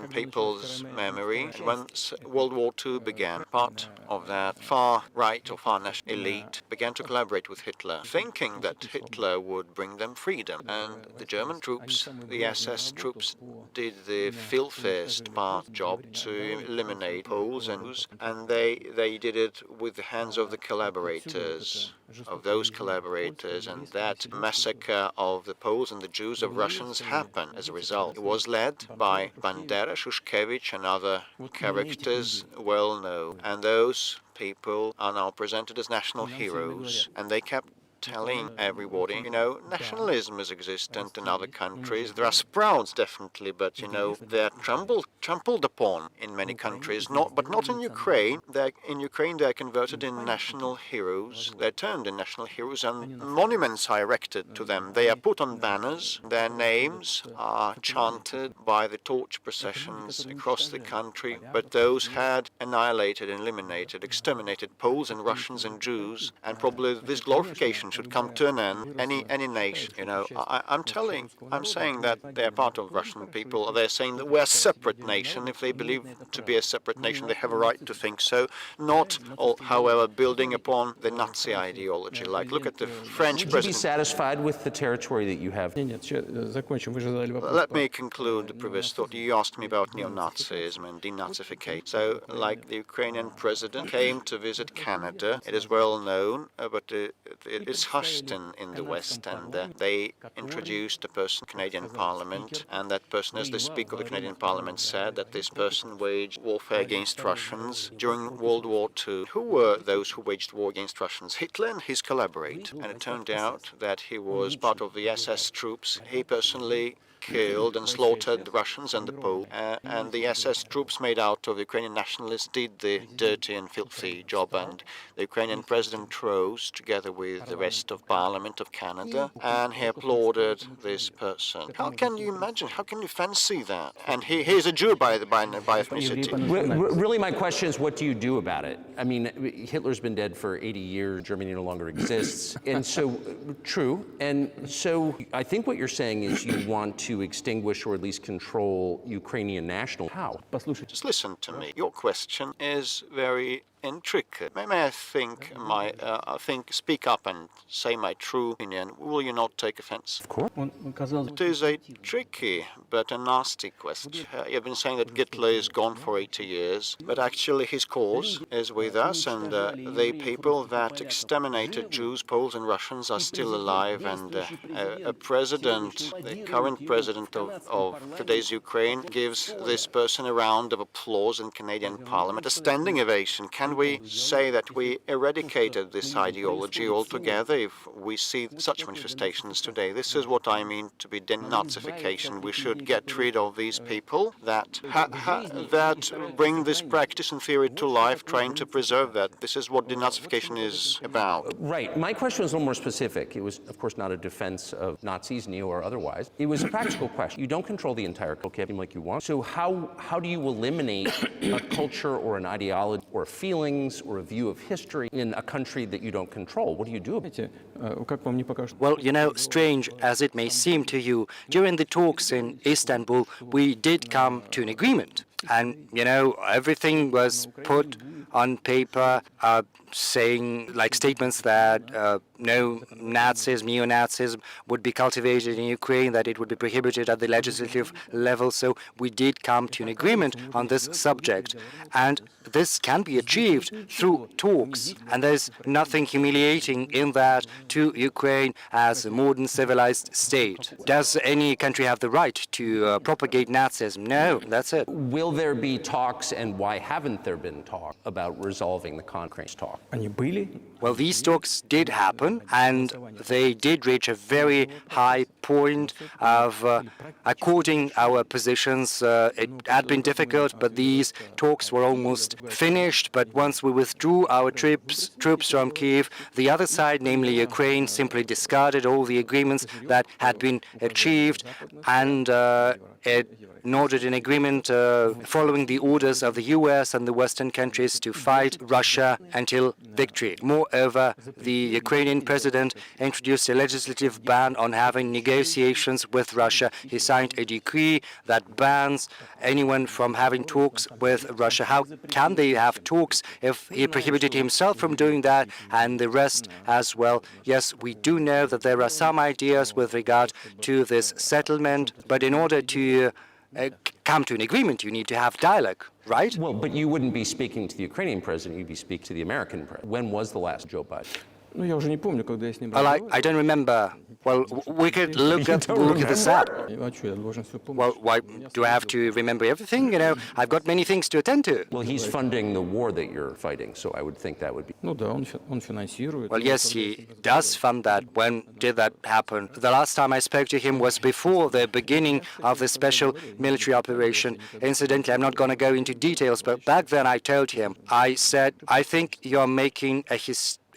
Speaker 2: people's memory. And once World War II began, part of that far right or far national elite began to collaborate with Hitler, thinking that Hitler would bring them freedom. And the German troops, the SS troops, did the filthiest part job to eliminate Poles and Jews, and they did it with the hands of the collaborators, of those collaborators, and that massacre of the Poles and the Jews of Russians happened as a result. It was led by Bandera, Shushkevich, and other characters well known, and those people are now presented as national heroes, and they kept telling everybody, nationalism is existent in other countries. There are sprouts, definitely, but, they're trampled upon in many countries, but not in Ukraine. In Ukraine, they're converted in national heroes. They're turned in national heroes, and monuments are erected to them. They are put on banners. Their names are chanted by the torch processions across the country. But those had annihilated, eliminated, exterminated Poles and Russians and Jews, and probably this glorification should come to an end. Any nation, I'm saying that they're part of Russian people. They're saying that we're a separate nation. If they believe to be a separate nation, they have a right to think so. Not, however, building upon the Nazi ideology. Like, look at the French
Speaker 1: Would you
Speaker 2: president.
Speaker 1: be satisfied with the territory that you have?
Speaker 4: Нет, закончим. Вы же задали вопрос.
Speaker 2: Let me conclude the previous thought. You asked me about neo-Nazism and denazification. So, like the Ukrainian president came to visit Canada, it is well known, but it's hushed in the West, and they introduced a person in the Canadian Parliament, and that person, as the Speaker of the Canadian Parliament said, that this person waged warfare against Russians during World War II. Who were those who waged war against Russians? Hitler and his collaborators. And it turned out that he was part of the SS troops. He personally killed and slaughtered the Russians and the Poles, and the SS troops made out of Ukrainian nationalists did the dirty and filthy job, and the Ukrainian president rose together with the rest of Parliament of Canada, and he applauded this person. How can you imagine? How can you fancy that? And he is a Jew by ethnicity.
Speaker 1: Really, my question is, what do you do about it? I mean, Hitler's been dead for 80 years. Germany no longer exists. And so, true. And so I think what you're saying is you want to extinguish or at least control Ukrainian national. How?
Speaker 2: Just listen to me. Your question is very intricate. May I speak up and say my true opinion? Will you not take offense?
Speaker 1: Of course.
Speaker 2: It is a tricky but a nasty question. You've been saying that Hitler is gone for 80 years, but actually his cause is with us, and the people that exterminated Jews, Poles, and Russians are still alive, and a president, the current president of today's Ukraine, gives this person a round of applause in Canadian Parliament, a standing ovation. Can we say that we eradicated this ideology altogether if we see such manifestations today? This is what I mean to be denazification. We should get rid of these people that bring this practice and theory to life, trying to preserve that. This is what denazification is about.
Speaker 1: Right. My question was a little more specific. It was, of course, not a defense of Nazis, neo or otherwise. It was a practical question. You don't control the entire culture like you want. So how do you eliminate a culture or an ideology or feelings or a view of history in a country that you don't control? What do you do about it?
Speaker 3: Well, strange as it may seem to you, during the talks in Istanbul, we did come to an agreement. And, everything was put on paper, saying, like, statements that no Nazism, neo-Nazism would be cultivated in Ukraine, that it would be prohibited at the legislative level. So we did come to an agreement on this subject. And this can be achieved through talks. And there's nothing humiliating in that to Ukraine as a modern civilized state. Does any country have the right to propagate Nazism? No, that's it.
Speaker 1: Will there be talks, and why haven't there been talks about about resolving the Ukraine talk.
Speaker 4: Они были.
Speaker 3: Well, these talks did happen, and they did reach a very high point of according our positions. It had been difficult, but these talks were almost finished. But once we withdrew our troops from Kiev, the other side, namely Ukraine, simply discarded all the agreements that had been achieved, and it noted an agreement following the orders of the US and the Western countries to fight Russia until victory. Moreover, the Ukrainian president introduced a legislative ban on having negotiations with Russia. He signed a decree that bans anyone from having talks with Russia. How can they have talks if he prohibited himself from doing that and the rest as well? Yes, we do know that there are some ideas with regard to this settlement, but in order to come to an agreement, you need to have dialogue, right?
Speaker 1: Well, but you wouldn't be speaking to the Ukrainian president, you'd be speaking to the American president. When was the last Joe Biden?
Speaker 4: Ну, я уже не помню, когда я с ним
Speaker 3: Well, I don't remember. Well, we could look this up.
Speaker 4: А что, я должен все помнить?
Speaker 3: Well, why do I have to remember everything? You know, I've got many things to attend to.
Speaker 1: Well, he's funding the war that you're fighting, so I would think that would be.
Speaker 4: Ну да, он финансирует.
Speaker 3: Well, yes, he does fund that. When did that happen? The last time I spoke to him was before the beginning of the special military operation. Incidentally, I'm not going to go into details, but back then I told him, I said, I think you're making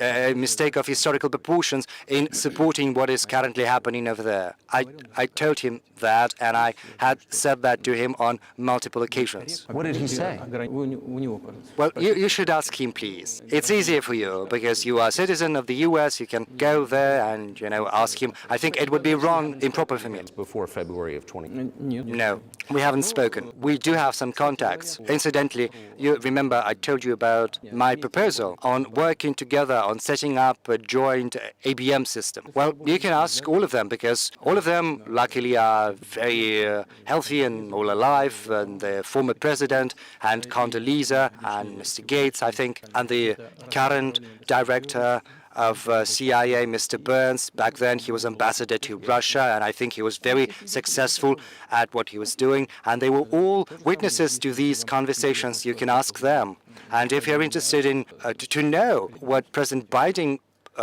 Speaker 3: a mistake of historical proportions in supporting what is currently happening over there. I told him that, and I had said that to him on multiple occasions.
Speaker 1: What did he say?
Speaker 4: У него, пожалуйста.
Speaker 3: Well, you should ask him, please. It's easier for you because you are a citizen of the US. You can go there and, you know, ask him. I think it would be improper for me.
Speaker 1: Before February of 20.
Speaker 4: Нет.
Speaker 3: No, we haven't spoken. We do have some contacts. Incidentally, you remember I told you about my proposal on working together on setting up a joint ABM system. Well, you can ask all of them because all of them, luckily, are very healthy and all alive. And the former president and Condoleezza and Mr. Gates, I think, and the current director of CIA, Mr. Burns. Back then, he was ambassador to Russia, and I think he was very successful at what he was doing. And they were all witnesses to these conversations. You can ask them. And if you're interested in to know what President Biden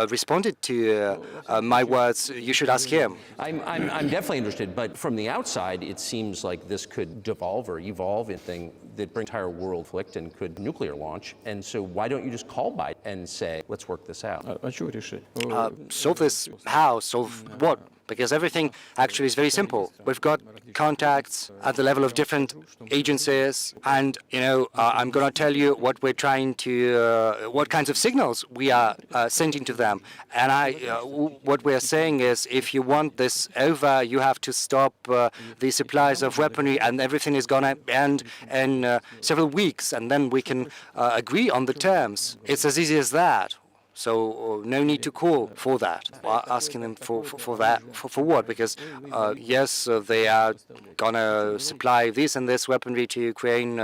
Speaker 3: responded to my words, you should ask him.
Speaker 1: I'm definitely interested, but from the outside, it seems like this could devolve or evolve into a thing that brings entire world conflict and could nuclear launch. And so why don't you just call Biden and say, let's work this out?
Speaker 4: А чего решить?
Speaker 3: Solve this how? Solve what? Because everything actually is very simple. We've got contacts at the level of different agencies, and you know, I'm going to tell you what we're trying to, what kinds of signals we are sending to them. And what we're saying is, if you want this over, you have to stop the supplies of weaponry, and everything is going to end in several weeks, and then we can agree on the terms. It's as easy as that. So no need to call for that. Asking them for that for what? Because yes, they are gonna supply this and this weaponry to Ukraine,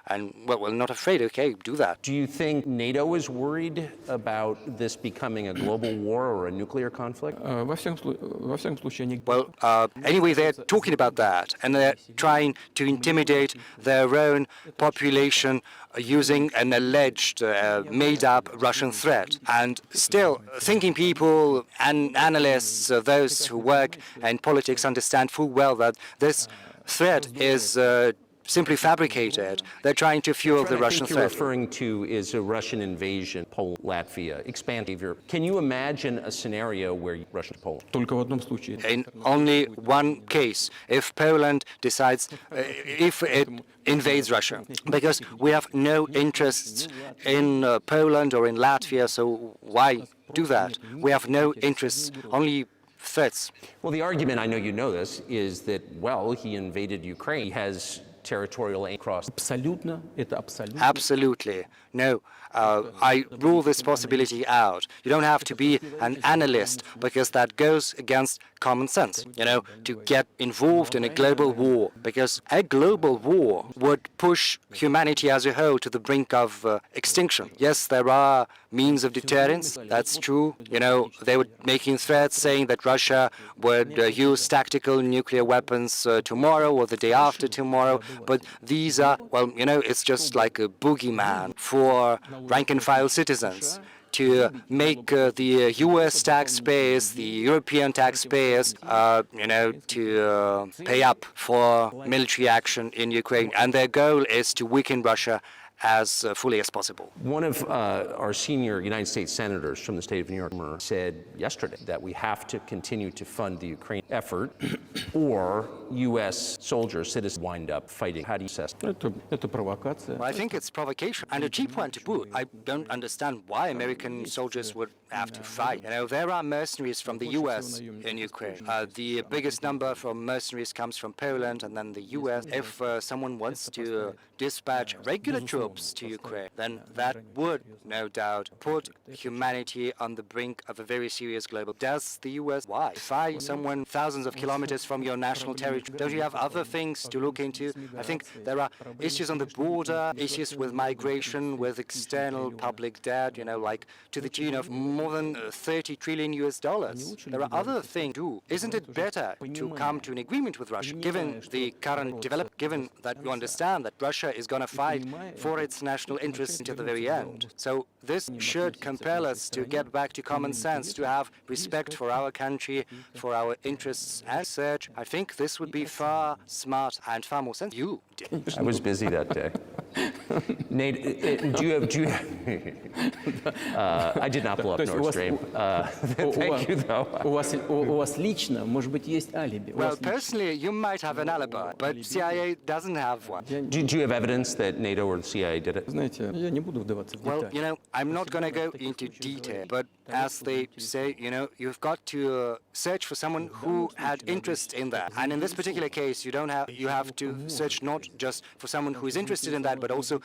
Speaker 3: and well, we're not afraid. Okay, do that.
Speaker 1: Do you think NATO is worried about this becoming a global war or a nuclear conflict?
Speaker 4: Во всяком случае, они...
Speaker 3: Well, anyway, they're talking about that, and they're trying to intimidate their own population using an alleged, made-up Russian threat. And still, thinking people and analysts, those who work in politics, understand full well that this threat is simply fabricated. They're trying to fuel the Russian
Speaker 1: threat. What
Speaker 3: threat.
Speaker 1: you're referring to is a Russian invasion, Poland, Latvia, expand behavior. Can you imagine a scenario where Russia to Poland?
Speaker 4: Только в одном случае.
Speaker 3: In only one case, if Poland decides, if it invades Russia, because we have no interests in Poland or in Latvia, so why do that? We have no interests, only threats.
Speaker 1: Well, the argument, I know you know this, is that, well, he invaded Ukraine. He has territorial aim across.
Speaker 4: Абсолютно, это абсолютно.
Speaker 3: Absolutely. No, I rule this possibility out. You don't have to be an analyst because that goes against common sense, you know, to get involved in a global war, because a global war would push humanity as a whole to the brink of extinction. Yes, there are means of deterrence. That's true. You know, they were making threats saying that Russia would use tactical nuclear weapons tomorrow or the day after tomorrow. But these are, well, you know, it's just like a boogeyman for rank-and-file citizens to make the U.S. taxpayers, the European taxpayers, you know, to pay up for military action in Ukraine. And their goal is to weaken Russia as fully as possible.
Speaker 1: One of our senior United States senators from the state of New York said yesterday that we have to continue to fund the Ukraine effort or U.S. soldiers, citizens wind up fighting. How do you assess that?
Speaker 4: Это провокация.
Speaker 3: I think it's provocation and a cheap one to boot. I don't understand why American soldiers would have to fight. You know, there are mercenaries from the U.S. in Ukraine. The biggest number from mercenaries comes from Poland and then the U.S. If someone wants to dispatch regular troops to Ukraine, then that would, no doubt, put humanity on the brink of a very serious global. Does the U.S. why? Fight someone thousands of kilometers from your national territory? Don't you have other things to look into? I think there are issues on the border, issues with migration, with external public debt, you know, like to the tune of more than 30 trillion US dollars. There are other things to do. Isn't it better to come to an agreement with Russia, given the current development, given that you understand that Russia is going to fight for its national interests until the very end? So this should compel us to get back to common sense, to have respect for our country, for our interests and search. I think this would be far smart and far more sensible. You did.
Speaker 1: I was busy that day. Nate, do you have I did not blow up Nord Stream. Thank you, though.
Speaker 4: У вас лично, может быть, есть алиби.
Speaker 3: Well, personally, you might have an alibi, but CIA doesn't have one.
Speaker 1: Do you have evidence that NATO or the CIA did it?
Speaker 4: Знаете, я не буду вдаваться в
Speaker 3: Well,
Speaker 4: детали.
Speaker 3: you know, I'm not going to go into detail, but as they say, you know, you've got to search for someone who had interest in that. And in this particular case, you have to search not just for someone who is interested in that, but also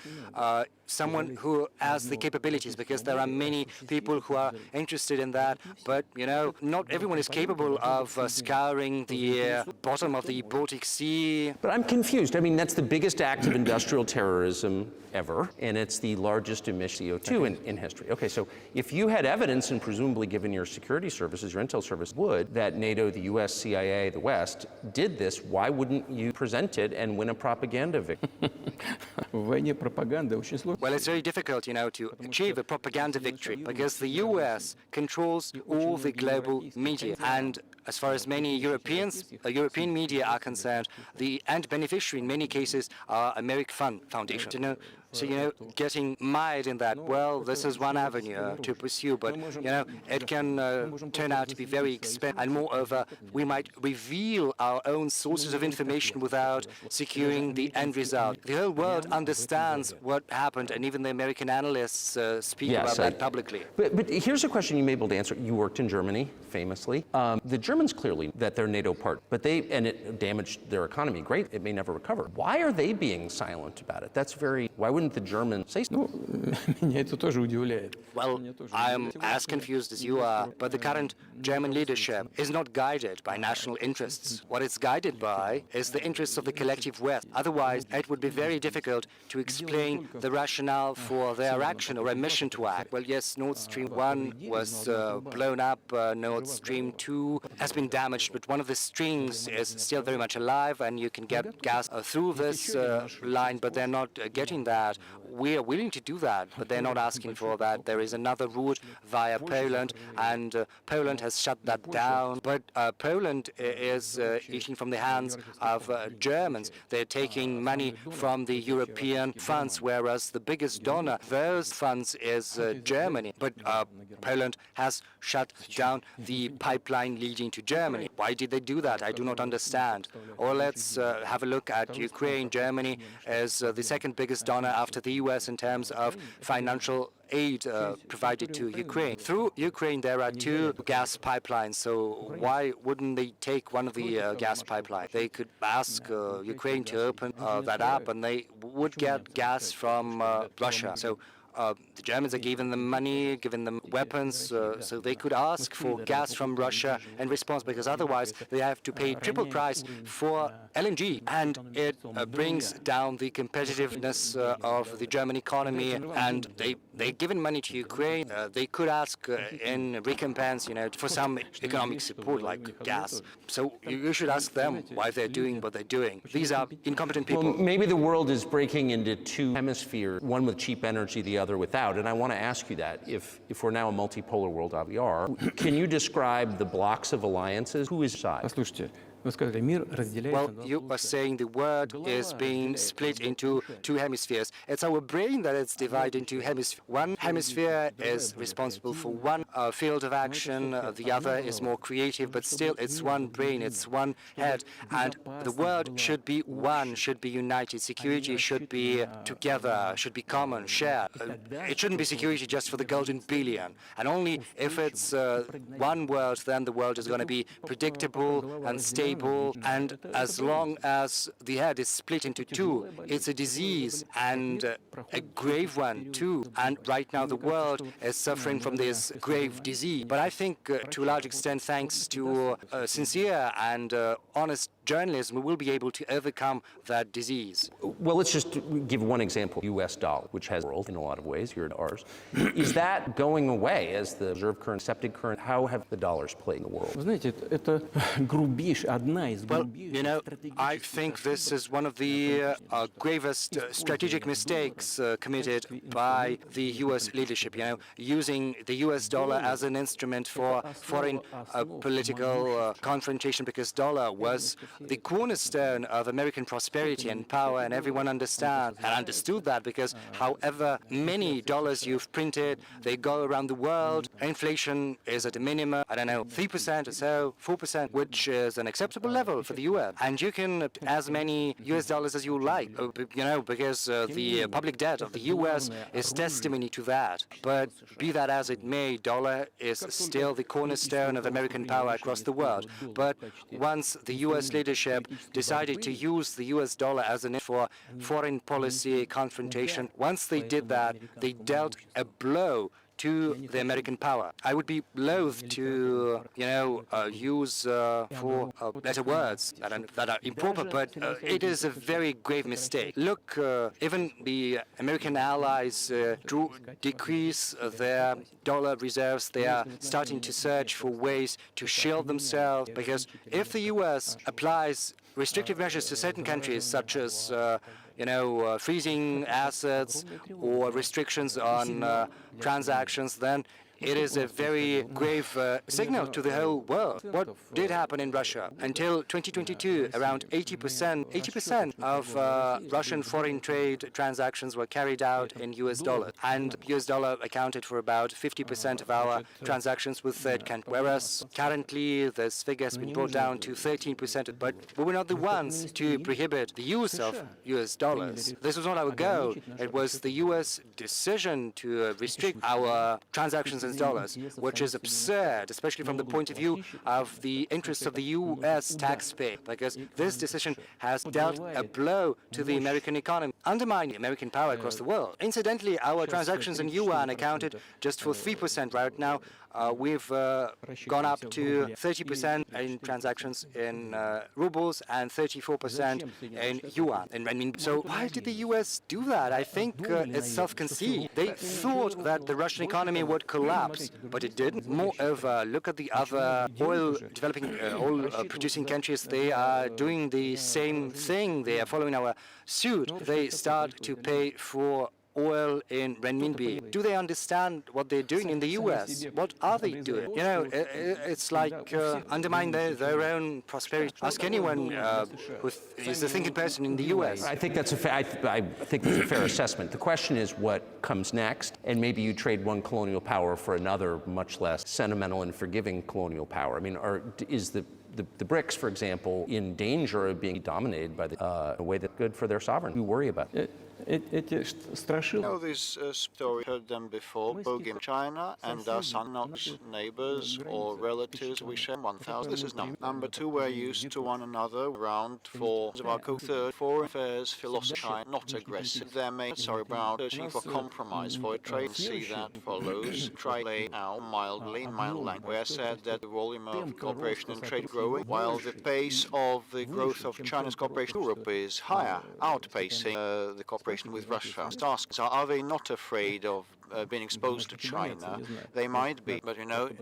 Speaker 3: someone who has the capabilities, because there are many people who are interested in that, but, you know, not everyone is capable of scouring the bottom of the Baltic Sea.
Speaker 1: But I'm confused. I mean, that's the biggest act of industrial terrorism ever, and it's the largest emission CO2 in history. Okay, so if you had evidence, and presumably given your security services, your intel service would, that NATO, the US, CIA, the West did this, why wouldn't you present it and win a propaganda victory?
Speaker 4: В войне пропаганда очень сложно.
Speaker 3: Well, it's very difficult, you know, to achieve a propaganda victory because the US controls all the global media. And as far as many European media are concerned, the end beneficiary in many cases are American Foundation. You know, so, you know, getting mired in that, well, this is one avenue to pursue, but, you know, it can turn out to be very expensive. And moreover, we might reveal our own sources of information without securing the end result. The whole world understands what happened, and even the American analysts speak about that publicly.
Speaker 1: But here's a question you may be able to answer. You worked in Germany, famously. The Germans clearly, that they're NATO part, but and it damaged their economy. Great, it may never recover. Why are they being silent about it? That's why wouldn't the Germans say so?
Speaker 4: Меня это тоже удивляет.
Speaker 3: Well, I'm as confused as you are, but the current German leadership is not guided by national interests. What it's guided by is the interests of the collective West. Otherwise, it would be very difficult to explain the rationale for their action or omission to act. Well, yes, Nord Stream 1 was blown up, Nord Stream 2 has been damaged, but one of the strings is still very much alive, and you can get gas through this line, but they're not getting that. We are willing to do that, but they're not asking for that. There is another route via Poland, and Poland has shut that down. But Poland is eating from the hands of Germans. They're taking money from the European funds, whereas the biggest donor of those funds is Germany. But Poland has shut down the pipeline leading to Germany. Why did they do that? I do not understand. Or let's have a look at Ukraine. Germany is the second biggest donor after the US in terms of financial aid provided to Ukraine. Through Ukraine, there are 2 gas pipelines, so why wouldn't they take one of the gas pipelines? They could ask Ukraine to open that up, and they would get gas from Russia. So The Germans are giving them money, giving them weapons, so they could ask for gas from Russia in response, because otherwise they have to pay triple price for LNG, and it brings down the competitiveness of the German economy. And they're giving money to Ukraine. They could ask in recompense, for some economic support like gas. So you should ask them why they're doing what they're doing. These are incompetent people.
Speaker 1: Well, maybe the world is breaking into two hemispheres, one with cheap energy, the other without. And I want to ask you that, if we're now a multipolar world, we are, can you describe the blocks of alliances? Who is side?
Speaker 4: Послушайте, вы сказали, мир разделяется
Speaker 3: Well,
Speaker 4: на
Speaker 3: you are saying the world is being split into two hemispheres. It's our brain that it's divided into hemispheres. One hemisphere is responsible for one field of action, the other is more creative, but still it's one brain, it's one head. And the world should be one, should be united. Security should be together, should be common, shared. It shouldn't be security just for the golden billion. And only if it's one world, then the world is going to be predictable and stable. And as long as the head is split into two, it's a disease, and a grave one too. And right now the world is suffering from this grave disease. But I think to a large extent, thanks to sincere and honest journalism, we will be able to overcome that disease.
Speaker 1: Well, let's just give one example. U.S. dollar, which has world in a lot of ways, here at ours. Is that going away as the reserve currency, accepted currency? How have the dollars played in the world?
Speaker 4: Вы знаете, это одна из
Speaker 3: Well,
Speaker 4: грубейших
Speaker 3: I think this is one of the gravest strategic mistakes committed by the U.S. leadership, using the U.S. dollar as an instrument for foreign political confrontation, because dollar was the cornerstone of American prosperity and power, and everyone understood that, because however many dollars you've printed, they go around the world. Inflation is at a minimum, 3% or so, 4%, which is an acceptable level for the U.S. And you can as many U.S. dollars as you like, because the public debt of the U.S. is testimony to that. But be that as it may, dollar is still the cornerstone of American power across the world. But once the U.S. leadership decided to use the U.S. dollar as an for foreign policy confrontation, once they did that, they dealt a blow to the American power. I would be loath to, use for better words that are improper, but it is a very grave mistake. Look, even the American allies decrease their dollar reserves. They are starting to search for ways to shield themselves, because if the U.S. applies restrictive measures to certain countries, such as freezing assets or restrictions on transactions, then it is a very grave signal to the whole world. What did happen in Russia? Until 2022, around 80% of Russian foreign trade transactions were carried out in US dollars, and US dollar accounted for about 50% of our transactions with third countries. Whereas currently this figure has been brought down to 13%, but we were not the ones to prohibit the use of US dollars. This was not our goal. It was the US decision to restrict our transactions in dollars, which is absurd, especially from the point of view of the interests of the U.S. taxpayer, because this decision has dealt a blow to the American economy, undermining American power across the world. Incidentally, our transactions in yuan accounted just for 3% right now. We've gone up to 30% in transactions in rubles and 34% in yuan. So why did the U.S. do that? I think it's self-conceived. They thought that the Russian economy would collapse, but it didn't. Moreover, look at the other oil-producing countries. They are doing the same thing. They are following our suit. They start to pay for oil in renminbi. Do they understand what they're doing in the U.S.? What are they doing? It's like undermine their own prosperity. Ask anyone who is a thinking person in the U.S.
Speaker 1: I think that's a fair assessment. The question is what comes next, and maybe you trade one colonial power for another, much less sentimental and forgiving colonial power. I mean, is the BRICS, for example, in danger of being dominated by a way that's good for their sovereignty? We worry about it.
Speaker 4: эти страшилки.
Speaker 2: know this story, heard them before. Bogey China and our son, not neighbors or relatives, we share 1,000. This is number two. We're used to one another around for about third, foreign affairs, philosophy, China, not aggressive. Their mates are about searching for compromise for a trade. See that follows. Try lay out mildly in mild language. Where said that the volume of cooperation and trade growing, while the pace of the growth of China's cooperation with Europe is higher, outpacing the cooperation with Russia. Tasks are they not afraid of being exposed to China? They might be, but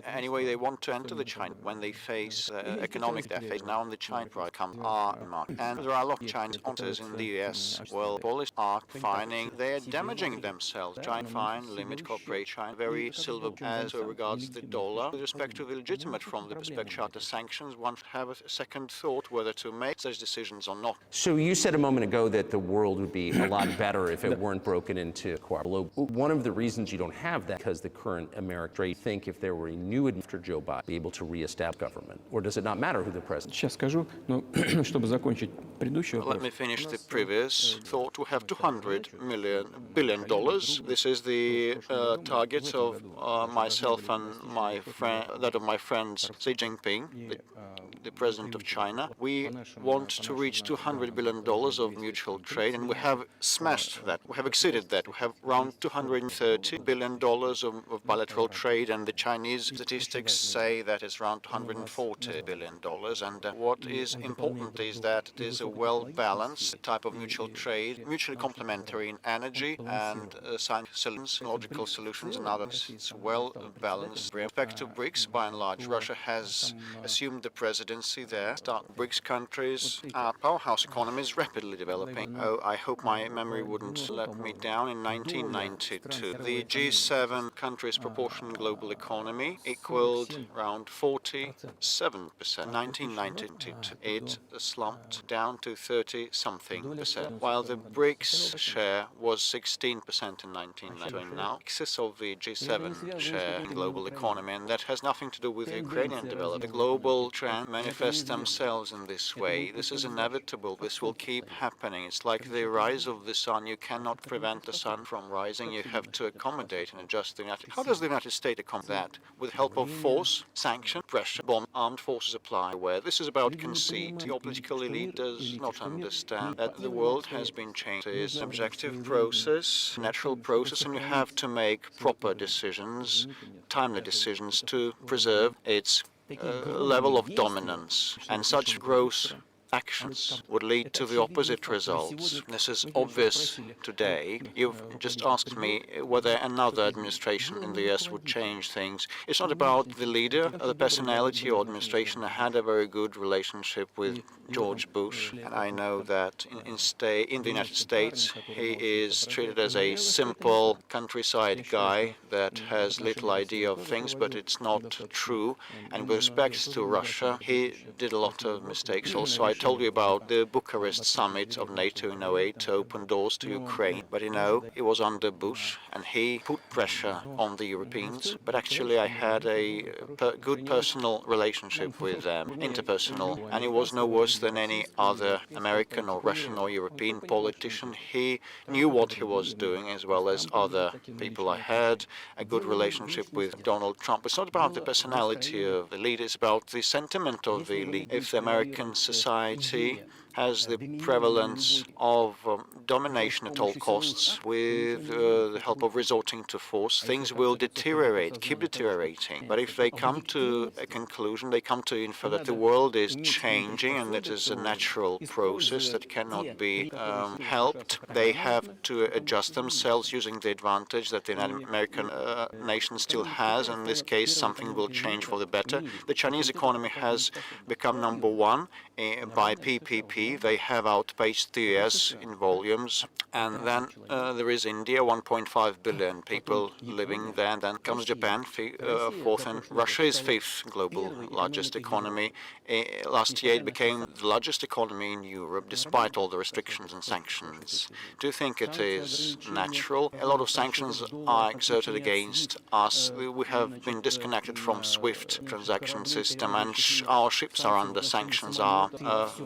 Speaker 2: anyway, they want to enter the China when they face economic deficit. Now, on the China pride come our market, and there are a lot of Chinese sponsors in the US. Well, policies are fining; they're damaging themselves. China fine, limit cooperation, very silver as regards the dollar. With respect to the legitimate from the perspective of the sanctions, one should have a second thought whether to make such decisions or not.
Speaker 1: So you said a moment ago that the world would be a lot better if it weren't broken into one of the reasons you don't have that because the current American trade think if there were a new after Joe Biden be able to reestablish government, or does it not matter who the president?
Speaker 4: Сейчас скажу, но чтобы закончить предыдущий
Speaker 2: Let
Speaker 4: вопрос.
Speaker 2: me finish the previous thought. We have $200 billion. This is the target of myself and that of my friends Xi Jinping, the president of China. We want to reach $200 billion of mutual trade, and we have smashed that. We have exceeded that. We have around $230 billion of bilateral trade, and the Chinese statistics say that it's around $140 billion. And what is important is that it is a well-balanced type of mutual trade, mutually complementary in energy and science solutions, logical solutions, and others. It's well-balanced. With respect to BRICS, by and large, Russia has assumed the presidency there. BRICS countries, our powerhouse economy is rapidly developing. Oh, I hope my memory wouldn't let me down. In 1992, the G7 countries' proportion in global economy equaled around 47%. 1992, it slumped down to 30-something%, while the BRICS share was 16% in 1990. Now, excess of the G7 share in global economy, and that has nothing to do with Ukrainian development. The global trend manifests themselves in this way. This is inevitable. This will keep happening. It's like the rise of the sun. You cannot prevent the sun from rising. You have to accommodate and adjust the United. How does the United States accommodate that? With help of force, sanction, pressure, bomb, armed forces apply. Where this is about conceit. Your political elite does not understand that the world has been changed. It is an objective process, natural process, and you have to make proper decisions, timely decisions to preserve its level of dominance. And such gross actions would lead to the opposite results. This is obvious today. You've just asked me whether another administration in the US would change things. It's not about the leader, the personality or administration. I had a very good relationship with George Bush, and I know that in the United States he is treated as a simple countryside guy that has little idea of things, but it's not true. And with respect to Russia, he did a lot of mistakes. Also, I told you about the Bucharest summit of NATO in 2008 to open doors to Ukraine. But it was under Bush, and he put pressure on the Europeans. But actually, I had a good personal relationship with them, interpersonal, and it was no worse than any other American or Russian or European politician. He knew what he was doing, as well as other people. I had a good relationship with Donald Trump. It's not about the personality of the leader, it's about the sentiment of the leader. If the American society has the prevalence of domination at all costs with the help of resorting to force, things will deteriorate, keep deteriorating. But if they come to a conclusion, they come to infer that the world is changing and that is a natural process that cannot be helped, they have to adjust themselves using the advantage that the American nation still has. In this case, something will change for the better. The Chinese economy has become number one by PPP. They have outpaced the US in volumes. And then there is India, 1.5 billion people living there. And then comes Japan, fourth, and Russia is fifth global largest economy. Last year it became the largest economy in Europe, despite all the restrictions and sanctions. Do you think it is natural? A lot of sanctions are exerted against us. We have been disconnected from SWIFT transaction system, and our ships are under sanctions, our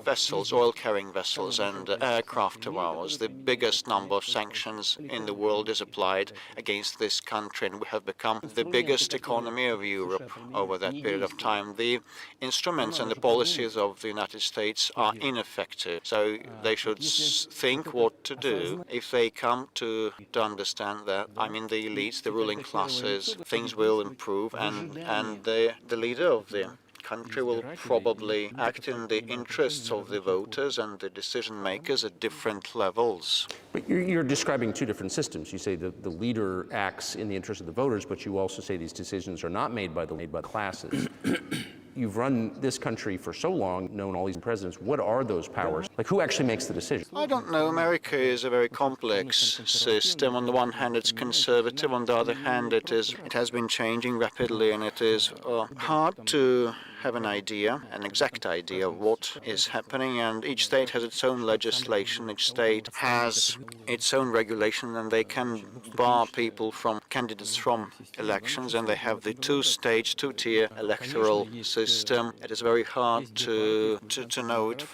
Speaker 2: vessels. oil-carrying vessels and aircraft of ours. The biggest number of sanctions in the world is applied against this country, and we have become the biggest economy of Europe over that period of time. The instruments and the policies of the United States are ineffective, so they should think what to do. If they come to understand that, I mean, the elites, the ruling classes, things will improve, and the leader of the country will probably act in the interests of the voters and the decision makers at different levels.
Speaker 1: But you're describing two different systems. You say the leader acts in the interest of the voters, but you also say these decisions are not made by the classes. You've run this country for so long, known all these presidents. What are those powers? Like, who actually makes the decision?
Speaker 2: I don't know. America is a very complex system. On the one hand, it's conservative. On the other hand, it has been changing rapidly, and it is hard to have an exact idea of what is happening, and each state has its own legislation, each state has its own regulation, and they can bar candidates from elections, and they have the two-tier electoral system. It is very hard to know it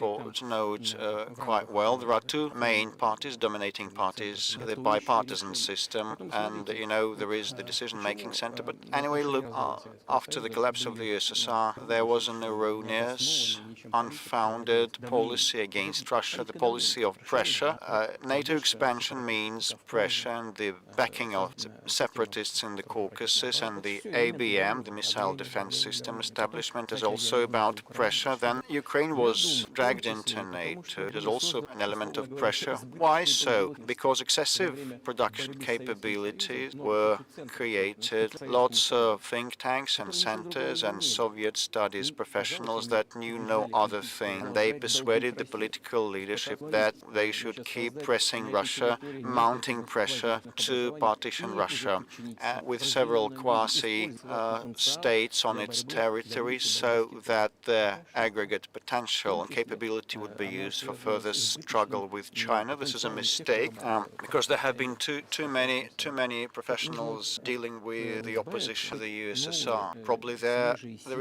Speaker 2: quite well. There are two main parties, dominating parties, the bipartisan system, and there is the decision-making center. But anyway, look, after the collapse of the USSR, there was an erroneous, unfounded policy against Russia, the policy of pressure. NATO expansion means pressure, and the backing of the separatists in the Caucasus, and the ABM, the missile defense system establishment, is also about pressure. Then Ukraine was dragged into NATO. It is also an element of pressure. Why so? Because excessive production capabilities were created. Lots of think tanks and centers and Soviet studies professionals that knew no other thing. They persuaded the political leadership that they should keep pressing Russia, mounting pressure to partition Russia with several quasi-states on its territory, so that their aggregate potential and capability would be used for further struggle with China. This is a mistake because there have been too many professionals dealing with the opposition to the USSR. Probably there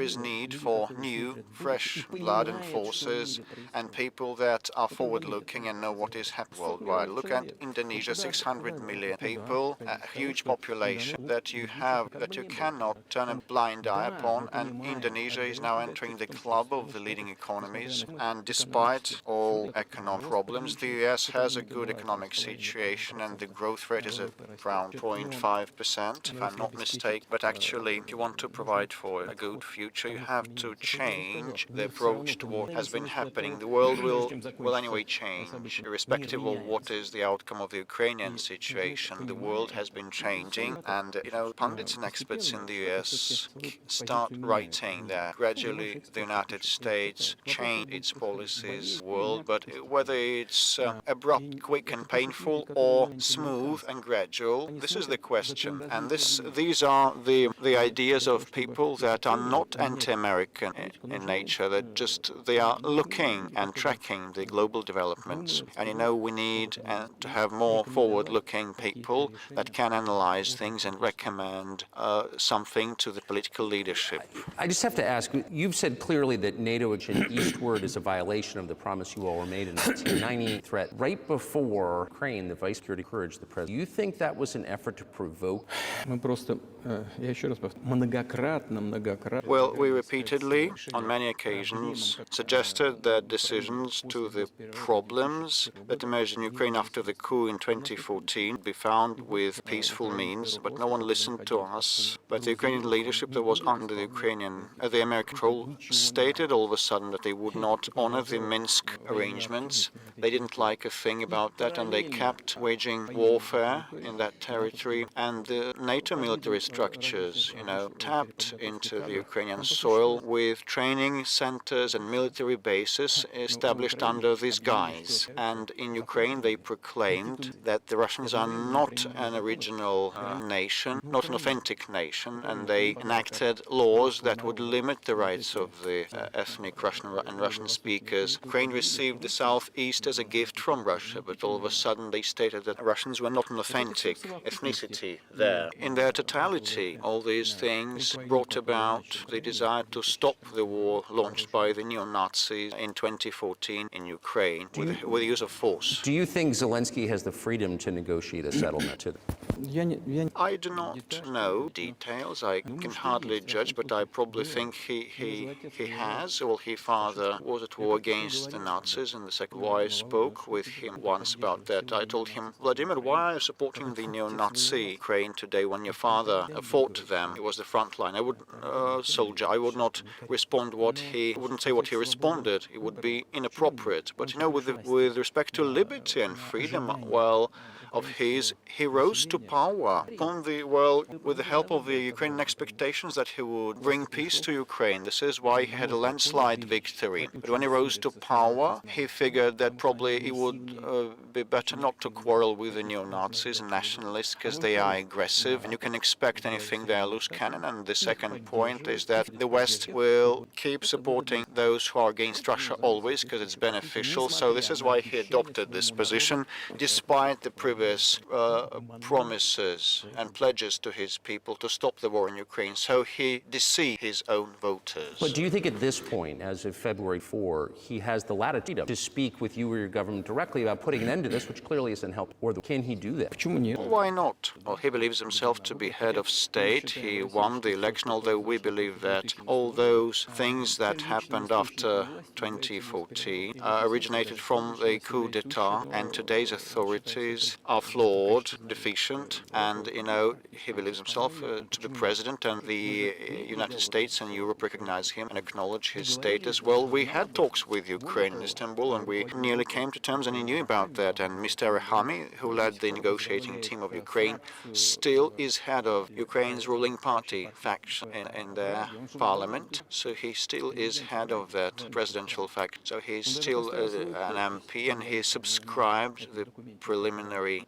Speaker 2: is need for new, fresh blood and forces and people that are forward-looking and know what is happening worldwide. Look at Indonesia, 600 million people, a huge population that you cannot turn a blind eye upon, and Indonesia is now entering the club of the leading economies. And despite all economic problems, the US has a good economic situation, and the growth rate is around 0.5%, if I'm not mistaken. But actually, if you want to provide for a good future, you have to change the approach to what has been happening. The world will anyway change, irrespective of what is the outcome of the Ukrainian situation. The world has been changing, and pundits and experts in the US start writing that gradually the United States change its policies, world, but whether it's abrupt, quick, and painful, or smooth and gradual, this is the question. And these are the ideas of people that are not anti-American in nature. That they are looking and tracking the global developments. And we need to have more forward-looking people that can analyze things and recommend something to the political leadership.
Speaker 1: I just have to ask, you've said clearly that NATO action eastward is a violation of the promise you all were made in 1990 threat. Right before Ukraine, the Vice Security encouraged the President. Do you think that was an effort to provoke?
Speaker 2: Well, we repeatedly, on many occasions, suggested that decisions to the problems that emerged in Ukraine after the coup in 2014 be found with peaceful means, but no one listened to us. But the Ukrainian leadership that was under the American control stated all of a sudden that they would not honor the Minsk arrangements. They didn't like a thing about that, and they kept waging warfare in that territory. And the NATO military structures, tapped into the Ukrainian soil with training centers and military bases established under these guise. And in Ukraine, they proclaimed that the Russians are not an original nation, not an authentic nation, and they enacted laws that would limit the rights of the ethnic Russian and Russian speakers. Ukraine received the southeast as a gift from Russia, but all of a sudden they stated that Russians were not an authentic ethnicity there. In their totality, all these things brought about the desire to stop the war launched by the neo-Nazis in 2014 in Ukraine with the use of force.
Speaker 1: Do you think Zelensky has the freedom to negotiate a settlement to
Speaker 2: I do not know details. I can hardly judge, but I probably think he has. Well, his father was at war against the Nazis, and the second war I spoke with him once about that. I told him, Vladimir, why are you supporting the neo-Nazi Ukraine today when your father fought them? It was the front line. I would soldier. I would not respond wouldn't say what he responded. It would be inappropriate. But you know, with respect to liberty and freedom, well, of his, he rose to power with the help of the Ukrainian expectations that he would bring peace to Ukraine. This is why he had a landslide victory. But when he rose to power, he figured that probably it would be better not to quarrel with the neo-Nazis and nationalists because they are aggressive and you can expect anything, they are loose cannon. And the second point is that the West will keep supporting those who are against Russia always because it's beneficial. So this is why he adopted this position, despite the previous promises and pledges to his people to stop the war in Ukraine. So he deceived his own voters.
Speaker 1: But do you think at this point, as of February 4, he has the latitude to speak with you or your government directly about putting an end to this, which clearly isn't helped? Or can he do that?
Speaker 2: Why not? Well, he believes himself to be head of state. He won the election, although we believe that all those things that happened after 2014 originated from the coup d'etat, and today's authorities are flawed, deficient, and, you know, he believes himself to be president, and the United States and Europe recognize him and acknowledge his status. Well, we had talks with Ukraine in Istanbul, and we nearly came to terms, and he knew about that. And Mr. Arahami, who led the negotiating team of Ukraine, still is head of Ukraine's ruling party faction in their parliament. So he still is head of that presidential faction. So he's still an MP, and he subscribed the preliminary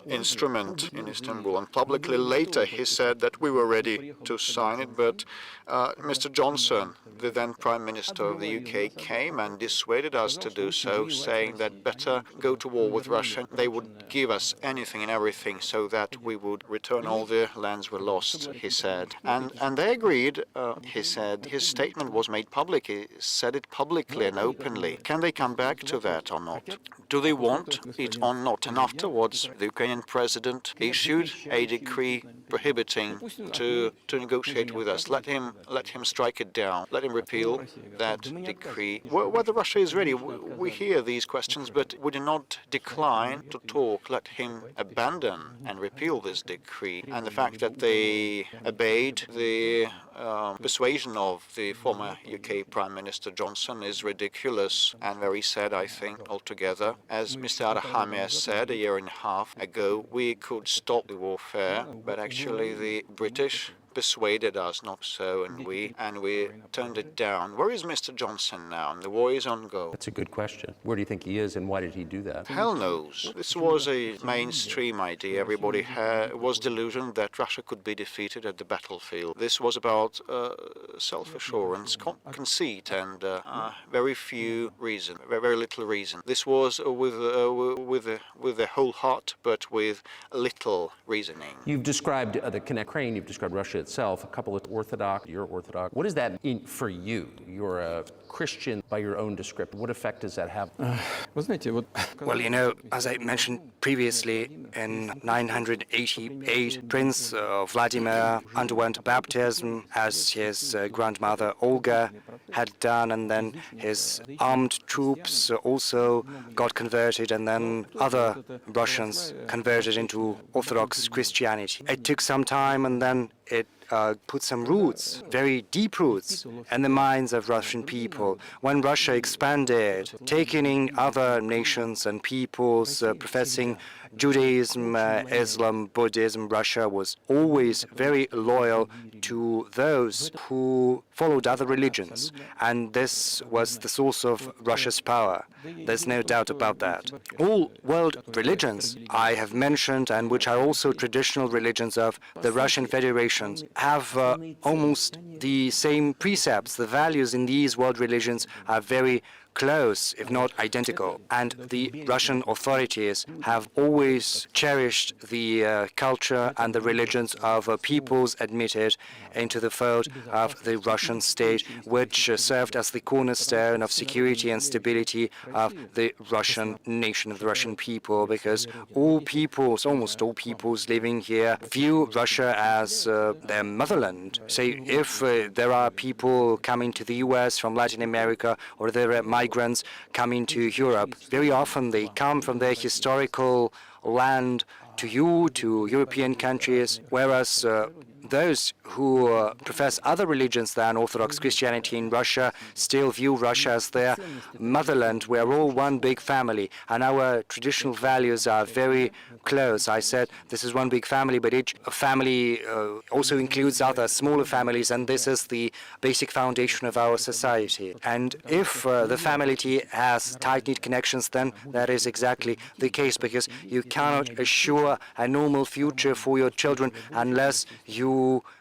Speaker 2: instrument in Istanbul. And publicly later he said that we were ready to sign it, but Mr. Johnson, the then Prime Minister of the UK, came and dissuaded us to do so, saying that better go to war with Russia. They would give us anything and everything so that we would return all the lands we lost, he said. And they agreed, he said. His statement was made public. He said it publicly and openly. Can they come back to that or not? Do they want it or not? And afterwards, the Ukrainian president issued a decree prohibiting to negotiate with us. Let him strike it down. Let him repeal that decree. Whether Russia is ready, we hear these questions, but we do not decline to talk. Let him abandon and repeal this decree. And the fact that they obeyed the persuasion of the former UK Prime Minister Johnson is ridiculous and very sad, I think, altogether. As Mr. Arahami has said a year and a half ago, we could stop the warfare, but actually the British persuaded us not so, and we turned it down. Where is Mr. Johnson now? The war is on go.
Speaker 1: That's a good question. Where do you think he is, and why did he do that?
Speaker 2: Hell knows. This was a mainstream idea. Everybody was delusioned that Russia could be defeated at the battlefield. This was about self-assurance, conceit, and very little reason. This was with the whole heart, but with little reasoning.
Speaker 1: You've described the Ukraine. You've described Russia itself. A couple of Orthodox. You're Orthodox. What does that mean for you? You're a Christian by your own description. What effect does that have?
Speaker 3: Well, you know, as I mentioned previously, in 988, Prince Vladimir underwent baptism as his grandmother Olga had done, and then his armed troops also got converted, and then other Russians converted into Orthodox Christianity. It took some time, and then it put some roots, very deep roots, in the minds of Russian people. When Russia expanded, taking in other nations and peoples professing Judaism, Islam, Buddhism, Russia was always very loyal to those who followed other religions. And this was the source of Russia's power. There's no doubt about that. All world religions I have mentioned, and which are also traditional religions of the Russian Federation, have almost the same precepts. The values in these world religions are very close, if not identical. And the Russian authorities have always cherished the culture and the religions of peoples admitted into the fold of the Russian state, which served as the cornerstone of security and stability of the Russian nation, of the Russian people, because all peoples, almost all peoples living here, view Russia as their motherland. Say, if there are people coming to the US from Latin America, or there are migrants coming to Europe, very often they come from their historical land to European countries, whereas those who profess other religions than Orthodox Christianity in Russia still view Russia as their motherland. We are all one big family, and our traditional values are very close. I said this is one big family, but each family also includes other smaller families, and this is the basic foundation of our society. And if the family has tight-knit connections, then that is exactly the case, because you cannot assure a normal future for your children unless you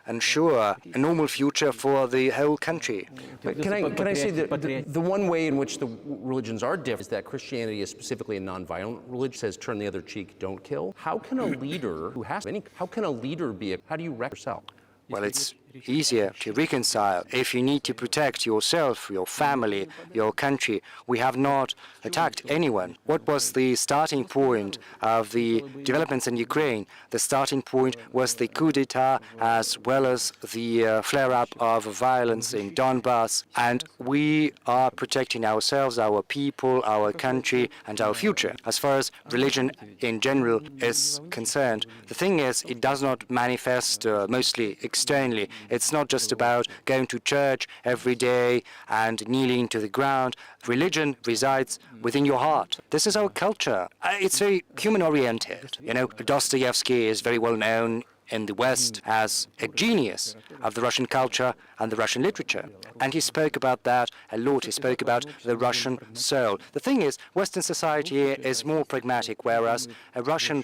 Speaker 3: ensure a normal future for the whole country.
Speaker 1: But can I say that the one way in which the religions are different is that Christianity is specifically a non-violent religion, says turn the other cheek, don't kill. How can a leader who has any, how can a leader be how do you wreck yourself?
Speaker 3: Well, it's easier to reconcile if you need to protect yourself, your family, your country. We have not attacked anyone. What was the starting point of the developments in Ukraine? The starting point was the coup d'etat as well as the flare-up of violence in Donbass. And we are protecting ourselves, our people, our country, and our future. As far as religion in general is concerned, the thing is, it does not manifest mostly externally. It's not just about going to church every day and kneeling to the ground. Religion resides within your heart. This is our culture. It's very human-oriented. You know, Dostoevsky is very well known in the West as a genius of the Russian culture and the Russian literature. And he spoke about that a lot. He spoke about the Russian soul. The thing is, Western society is more pragmatic, whereas a Russian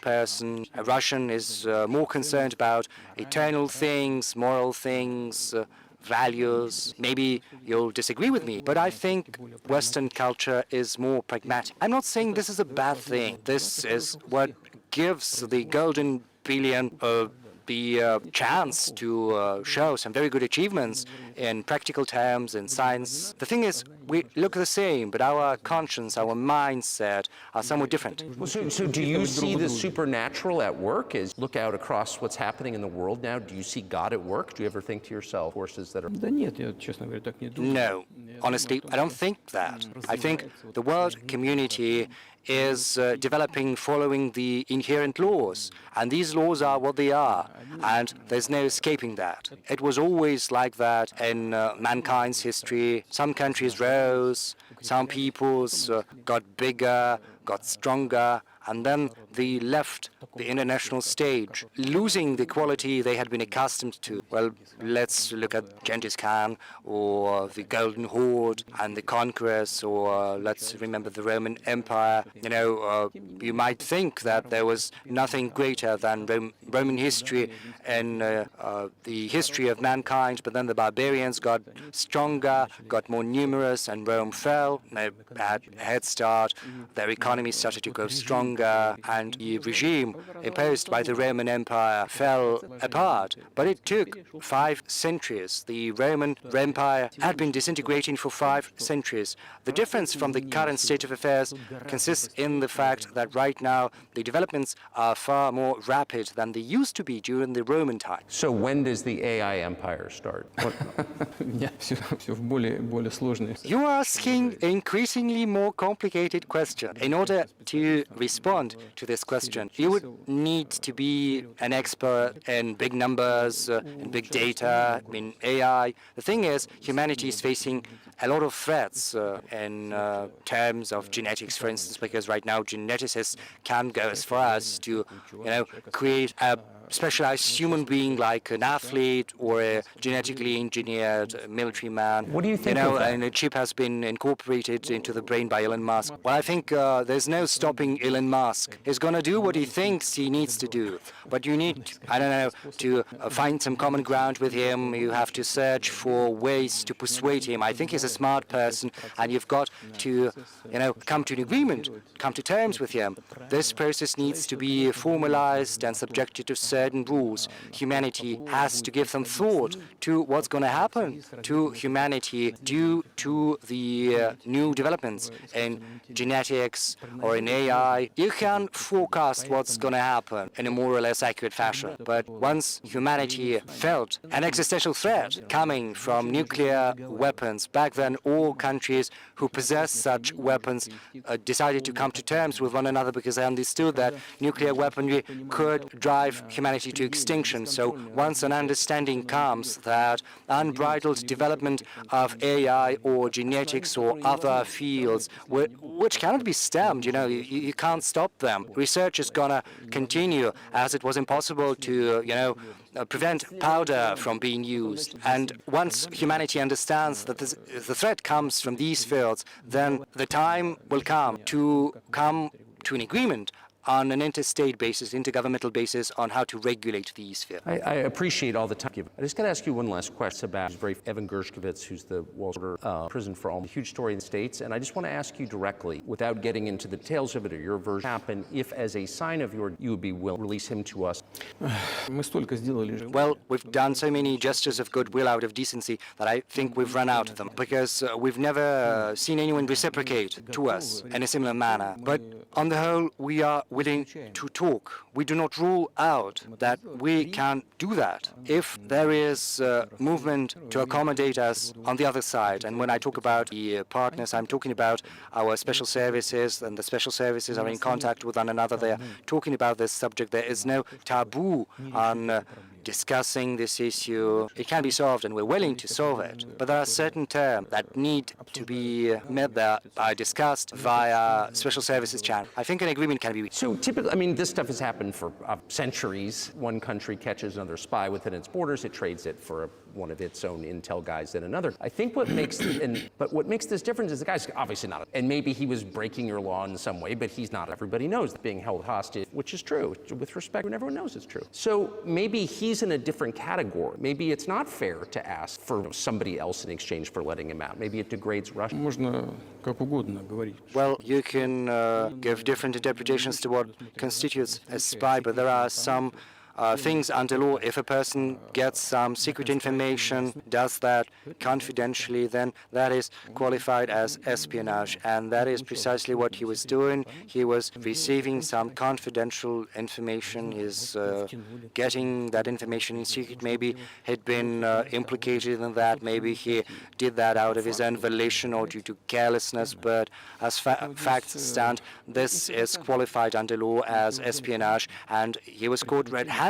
Speaker 3: is more concerned about eternal things, moral things, values. Maybe you'll disagree with me, but I think Western culture is more pragmatic. I'm not saying this is a bad thing. This is what gives the golden billion the chance to show some very good achievements in practical terms, in science. The thing is, we look the same, but our conscience, our mindset are somewhat different.
Speaker 1: Well, so do you see the supernatural at work? As look out across what's happening in the world now, do you see God at work? Do you ever think to yourself, forces that are...
Speaker 4: Да нет, я, честно говоря, так не думаю.
Speaker 3: No, honestly, I don't think that. I think the world community is developing following the inherent laws, and these laws are what they are, and there's no escaping that. It was always like that in mankind's history. Some countries rose, some peoples got bigger, got stronger, and then they left the international stage, losing the quality they had been accustomed to. Well, let's look at Genghis Khan, or the Golden Horde and the conquerors, or let's remember the Roman Empire. You know, you might think that there was nothing greater than Roman history in the history of mankind, but then the barbarians got stronger, got more numerous, and Rome fell. They had a head start. Their economy started to grow stronger, and the regime imposed by the Roman Empire fell apart. But it took 5 centuries. The Roman Empire had been disintegrating for 5 centuries. The difference from the current state of affairs consists in the fact that right now the developments are far more rapid than they used to be during the Roman time.
Speaker 1: So when does the AI empire start?
Speaker 4: Нет, все в более сложные.
Speaker 3: You are asking an increasingly more complicated question. In order to respond to this question, you would need to be an expert in big numbers, in big data, in AI. The thing is, humanity is facing a lot of threats in terms of genetics, for instance, because right now geneticists can go as far as to, create a specialized human being like an athlete or a genetically engineered military man.
Speaker 1: What do you think of that?
Speaker 3: And a chip has been incorporated into the brain by Elon Musk. Well, I think there's no stopping Elon Musk. He's going to do what he thinks he needs to do. But you need, I don't know, to find some common ground with him. You have to search for ways to persuade him. I think he's a smart person, and you've got to, come to an agreement, come to terms with him. This process needs to be formalized and subjected to certain rules. Humanity has to give some thought to what's going to happen to humanity due to the new developments in genetics or in AI. You can forecast what's going to happen in a more or less accurate fashion. But once humanity felt an existential threat coming from nuclear weapons, back then all countries who possessed such weapons decided to come to terms with one another because they understood that nuclear weaponry could drive humanity to extinction. So once an understanding comes that unbridled development of AI or genetics or other fields, which cannot be stemmed, you can't stop them. Research is going to continue, as it was impossible to, prevent powder from being used. And once humanity understands that the threat comes from these fields, then the time will come to an agreement on an interstate basis, intergovernmental basis, on how to regulate these fields.
Speaker 1: I appreciate all the time given. I just got to ask you one last question about Evan Gershkovich, who's the Wall Street prison for all. A huge story in the States, and I just want to ask you directly, without getting into the details of it or your version, happen if, as a sign of you would be willing to release him to us.
Speaker 3: Well, we've done so many gestures of goodwill out of decency that I think we've run out of them, because we've never seen anyone reciprocate to us in a similar manner. But on the whole, we are willing to talk. We do not rule out that we can do that if there is movement to accommodate us on the other side. And when I talk about the partners, I'm talking about our special services, and the special services are in contact with one another. They're talking about this subject. There is no taboo on discussing this issue. It can be solved, and we're willing to solve it. But there are certain terms that need to be met, that are discussed via special services channel. I think an agreement can be reached.
Speaker 1: So typically, this stuff has happened for centuries. One country catches another spy within its borders, it trades it for one of its own intel guys in another. I think what makes this different is the guy's obviously not, and maybe he was breaking your law in some way, but he's not. Everybody knows that being held hostage, which is true, with respect, and everyone knows it's true. So maybe he's in a different category. Maybe it's not fair to ask for somebody else in exchange for letting him out. Maybe it degrades Russia.
Speaker 3: Well, you can give different interpretations to what constitutes a spy, but there are some things under law. If a person gets some secret information, does that confidentially, then that is qualified as espionage. And that is precisely what he was doing. He was receiving some confidential information. He's getting that information in secret. Maybe he'd been implicated in that. Maybe he did that out of his own volition or due to carelessness. But as facts stand, this is qualified under law as espionage. And he was caught red-handed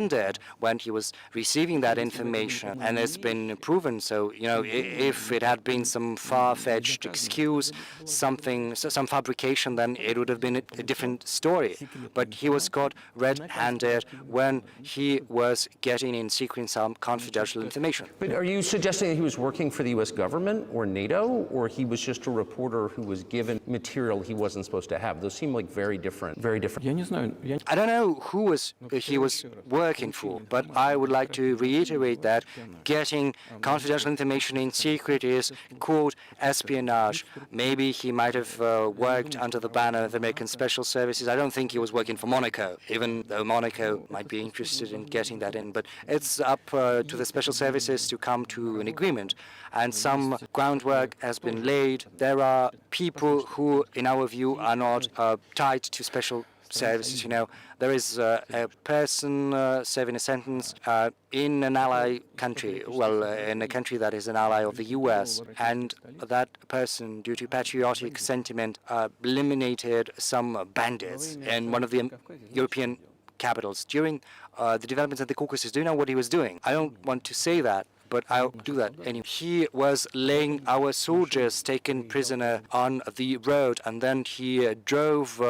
Speaker 3: when he was receiving that information, and it's been proven. So, if it had been some far-fetched excuse, some fabrication, then it would have been a different story. But he was caught red-handed when he was getting in secret some confidential information.
Speaker 1: But are you suggesting that he was working for the U.S. government or NATO, or he was just a reporter who was given material he wasn't supposed to have? Those seem like very different.
Speaker 3: I don't know who he was working for, but I would like to reiterate that getting confidential information in secret is called espionage. Maybe he might have worked under the banner of the American Special Services. I don't think he was working for Monaco, even though Monaco might be interested in getting that in. But it's up to the special services to come to an agreement. And some groundwork has been laid. There are people who, in our view, are not tied to special services. There is a person serving a sentence in an ally country, in a country that is an ally of the U.S., and that person, due to patriotic sentiment, eliminated some bandits in one of the European capitals during the developments of the Caucasus. Do you know what he was doing? I don't want to say that, but I'll do that anyway. He was laying our soldiers taken prisoner on the road, and then he drove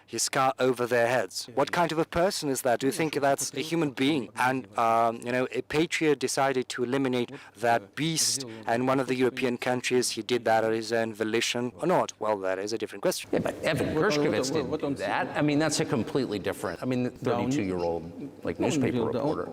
Speaker 3: his car over their heads. What kind of a person is that? Do you think that's a human being? And, a patriot decided to eliminate that beast, and one of the European countries, he did that on his own volition or not? Well, that is a different question.
Speaker 1: Yeah, but Evan Gershkovich didn't do that. I mean, that's a completely different, the 32-year-old, newspaper reporter.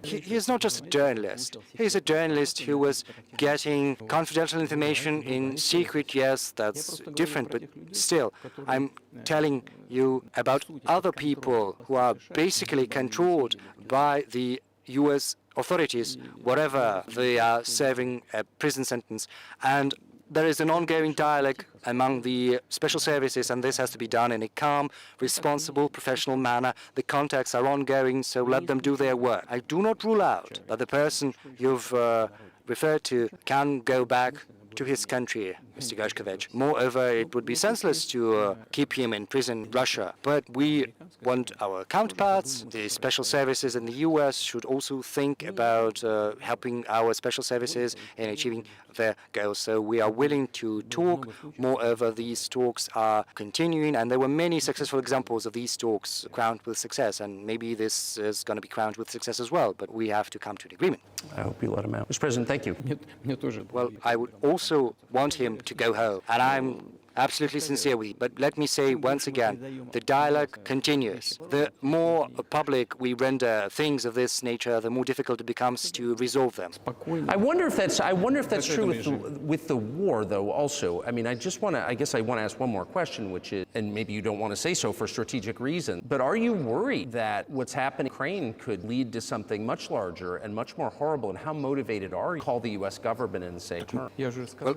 Speaker 3: He is not just a journalist. He's a journalist who was getting confidential information in secret. Yes, that's different, but still, I'm telling you about other people who are basically controlled by the U.S. authorities, wherever they are serving a prison sentence. And there is an ongoing dialogue among the special services, and this has to be done in a calm, responsible, professional manner. The contacts are ongoing, so let them do their work. I do not rule out that the person you've referred to can go back to his country, Mr. Gershkovich. Moreover, it would be senseless to keep him in prison in Russia. But we want our counterparts, the special services in the U.S. should also think about helping our special services in achieving their goals. So we are willing to talk. Moreover, these talks are continuing, and there were many successful examples of these talks crowned with success, and maybe this is going to be crowned with success as well, but we have to come to an agreement.
Speaker 1: I hope you let him out. Mr. President, thank you.
Speaker 3: Well, I would also want him to go home, and I'm absolutely sincere with you. But let me say once again, the dialogue continues. The more public we render things of this nature, the more difficult it becomes to resolve them.
Speaker 1: I wonder if that's true with the war, though. Also, I mean, I want to ask one more question, which is, and maybe you don't want to say so for strategic reasons, but are you worried that what's happening in Ukraine could lead to something much larger and much more horrible? And how motivated are you to call the U.S. government and say,
Speaker 3: well,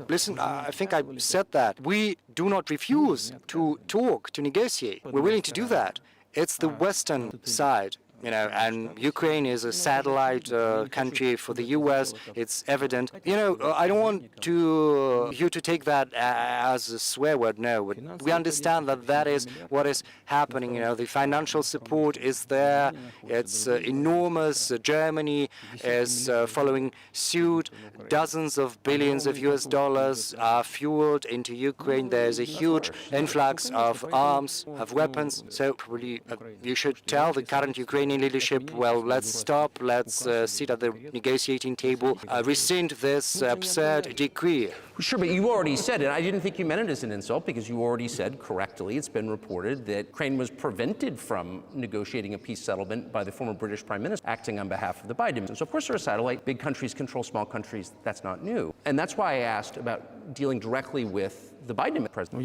Speaker 3: listen, I think I said that. We do not refuse to talk, to negotiate. We're willing to do that. It's the Western side, and Ukraine is a satellite country for the U.S. It's evident. I don't want you to take that as a swear word. No, but we understand that is what is happening. The financial support is there. It's enormous. Germany is following suit. Dozens of billions of U.S. dollars are fueled into Ukraine. There's a huge influx of arms, of weapons. So probably you should tell the current Ukrainian leadership, well, let's stop, let's sit at the negotiating table, rescind this absurd decree.
Speaker 1: Sure, but you already said it. I didn't think you meant it as an insult, because you already said correctly, it's been reported that Ukraine was prevented from negotiating a peace settlement by the former British Prime Minister acting on behalf of the Biden administration. So of course they're a satellite. Big countries control small countries. That's not new. And that's why I asked about dealing directly with the Biden president.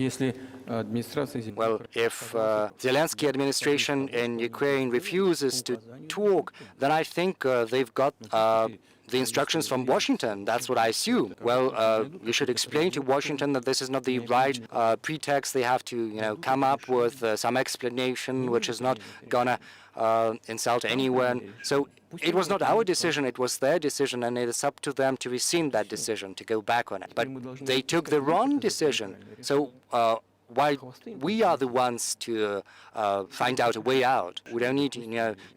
Speaker 3: Well, if Zelensky administration in Ukraine refuses to talk, then I think they've got the instructions from Washington. That's what I assume. Well, you should explain to Washington that this is not the right pretext. They have to, come up with some explanation which is not gonna insult anyone. So it was not our decision, it was their decision, and it is up to them to rescind that decision, to go back on it. But they took the wrong decision. So why we are the ones to find out a way out. We don't need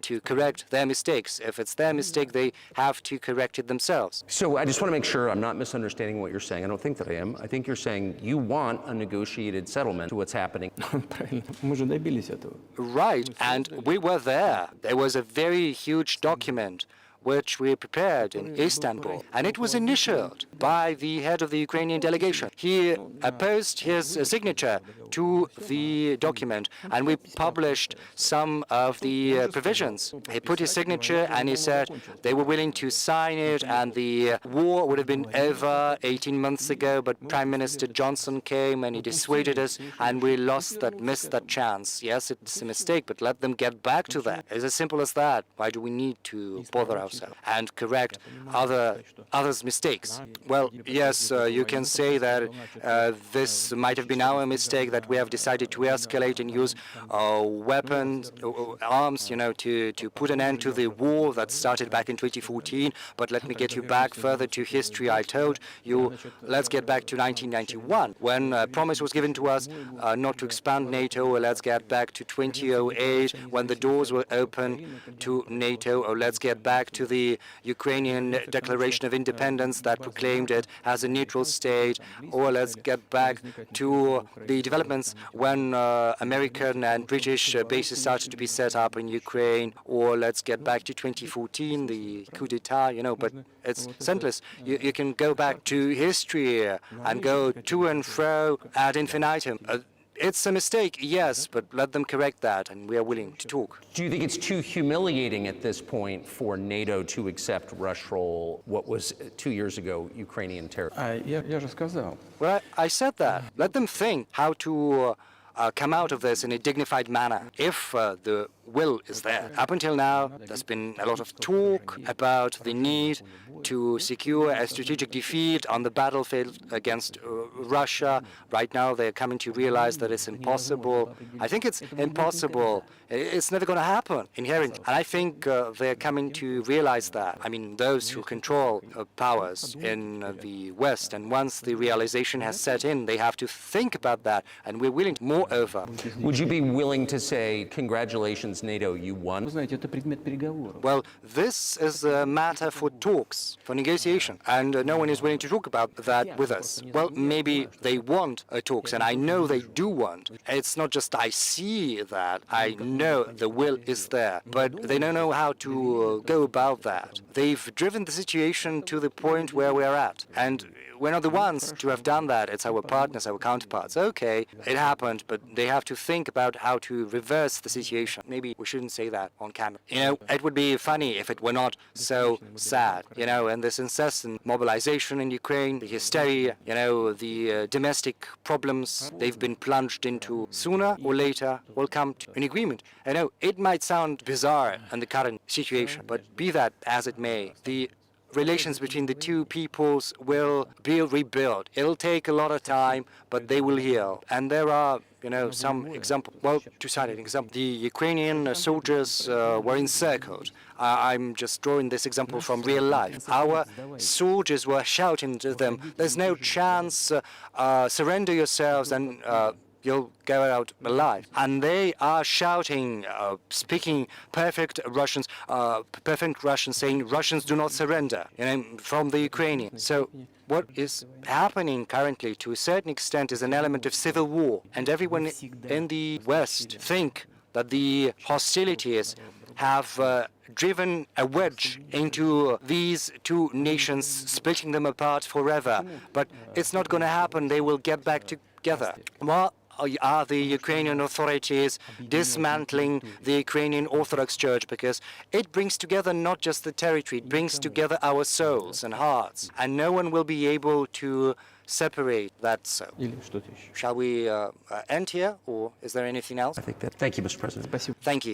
Speaker 3: to correct their mistakes. If it's their mistake, they have to correct it themselves.
Speaker 1: So I just want to make sure I'm not misunderstanding what you're saying. I don't think that I am. I think you're saying you want a negotiated settlement to what's happening.
Speaker 3: Right, and we were there. There was a very huge document which we prepared in Istanbul, and it was initialed by the head of the Ukrainian delegation. He opposed his signature to the document, and we published some of the provisions. He put his signature, and he said they were willing to sign it, and the war would have been over 18 months ago, but Prime Minister Johnson came and he dissuaded us, and we missed that chance. Yes, it's a mistake, but let them get back to that. It's as simple as that. Why do we need to bother ourselves and correct others' mistakes? Well, yes, you can say that this might have been our mistake, that we have decided to escalate and use weapons, arms, to put an end to the war that started back in 2014. But let me get you back further to history. I told you, let's get back to 1991, when a promise was given to us not to expand NATO. Or let's get back to 2008, when the doors were open to NATO. Or let's get back to to the Ukrainian Declaration of Independence that proclaimed it as a neutral state, or let's get back to the developments when American and British bases started to be set up in Ukraine, or let's get back to 2014, the coup d'etat, but it's senseless. You can go back to history and go to and fro ad infinitum. It's a mistake, yes, but let them correct that, and we are willing to talk.
Speaker 1: Do you think it's too humiliating at this point for NATO to accept Russia's role, what was 2 years ago Ukrainian territory?
Speaker 4: Я же сказал.
Speaker 3: Well, I said that. Let them think how to come out of this in a dignified manner, if the will is there. Up until now, there's been a lot of talk about the need to secure a strategic defeat on the battlefield against Russia. Right now, they're coming to realize that it's impossible. I think it's impossible. It's never going to happen, inherently. And I think they're coming to realize that. I mean, those who control powers in the West, and once the realization has set in, they have to think about that, and we're willing to. Moreover,
Speaker 1: would you be willing to say, congratulations, NATO, you won?
Speaker 4: Вы знаете, это предмет переговоров.
Speaker 3: Well, this is a matter for talks, for negotiation, and no one is willing to talk about that with us. Well, maybe they want talks, and I know they do want. It's not just I see that, I know the will is there, but they don't know how to go about that. They've driven the situation to the point where we're at, and we're not the ones to have done that. It's our partners, our counterparts. Okay, it happened, but they have to think about how to reverse the situation. Maybe we shouldn't say that on camera. It would be funny if it were not so sad, and this incessant mobilization in Ukraine, the hysteria, the domestic problems they've been plunged into, sooner or later will come to an agreement. I know it might sound bizarre in the current situation, but be that as it may, the relations between the two peoples will be rebuilt. It'll take a lot of time, but they will heal. And there are, some examples. Well, to cite an example, the Ukrainian soldiers were encircled. I'm just drawing this example from real life. Our soldiers were shouting to them, "There's no chance, surrender yourselves and you'll go out alive." And they are shouting, speaking perfect Russian, saying Russians do not surrender, from the Ukrainians. So what is happening currently, to a certain extent, is an element of civil war. And everyone in the West think that the hostilities have driven a wedge into these two nations, splitting them apart forever. But it's not going to happen. They will get back together. Well, are the Ukrainian authorities dismantling the Ukrainian Orthodox Church, because it brings together not just the territory, it brings together our souls and hearts, and no one will be able to separate that soul. Shall we end here, or is there anything else?
Speaker 1: I think that. Thank you, Mr. President.
Speaker 3: Thank you.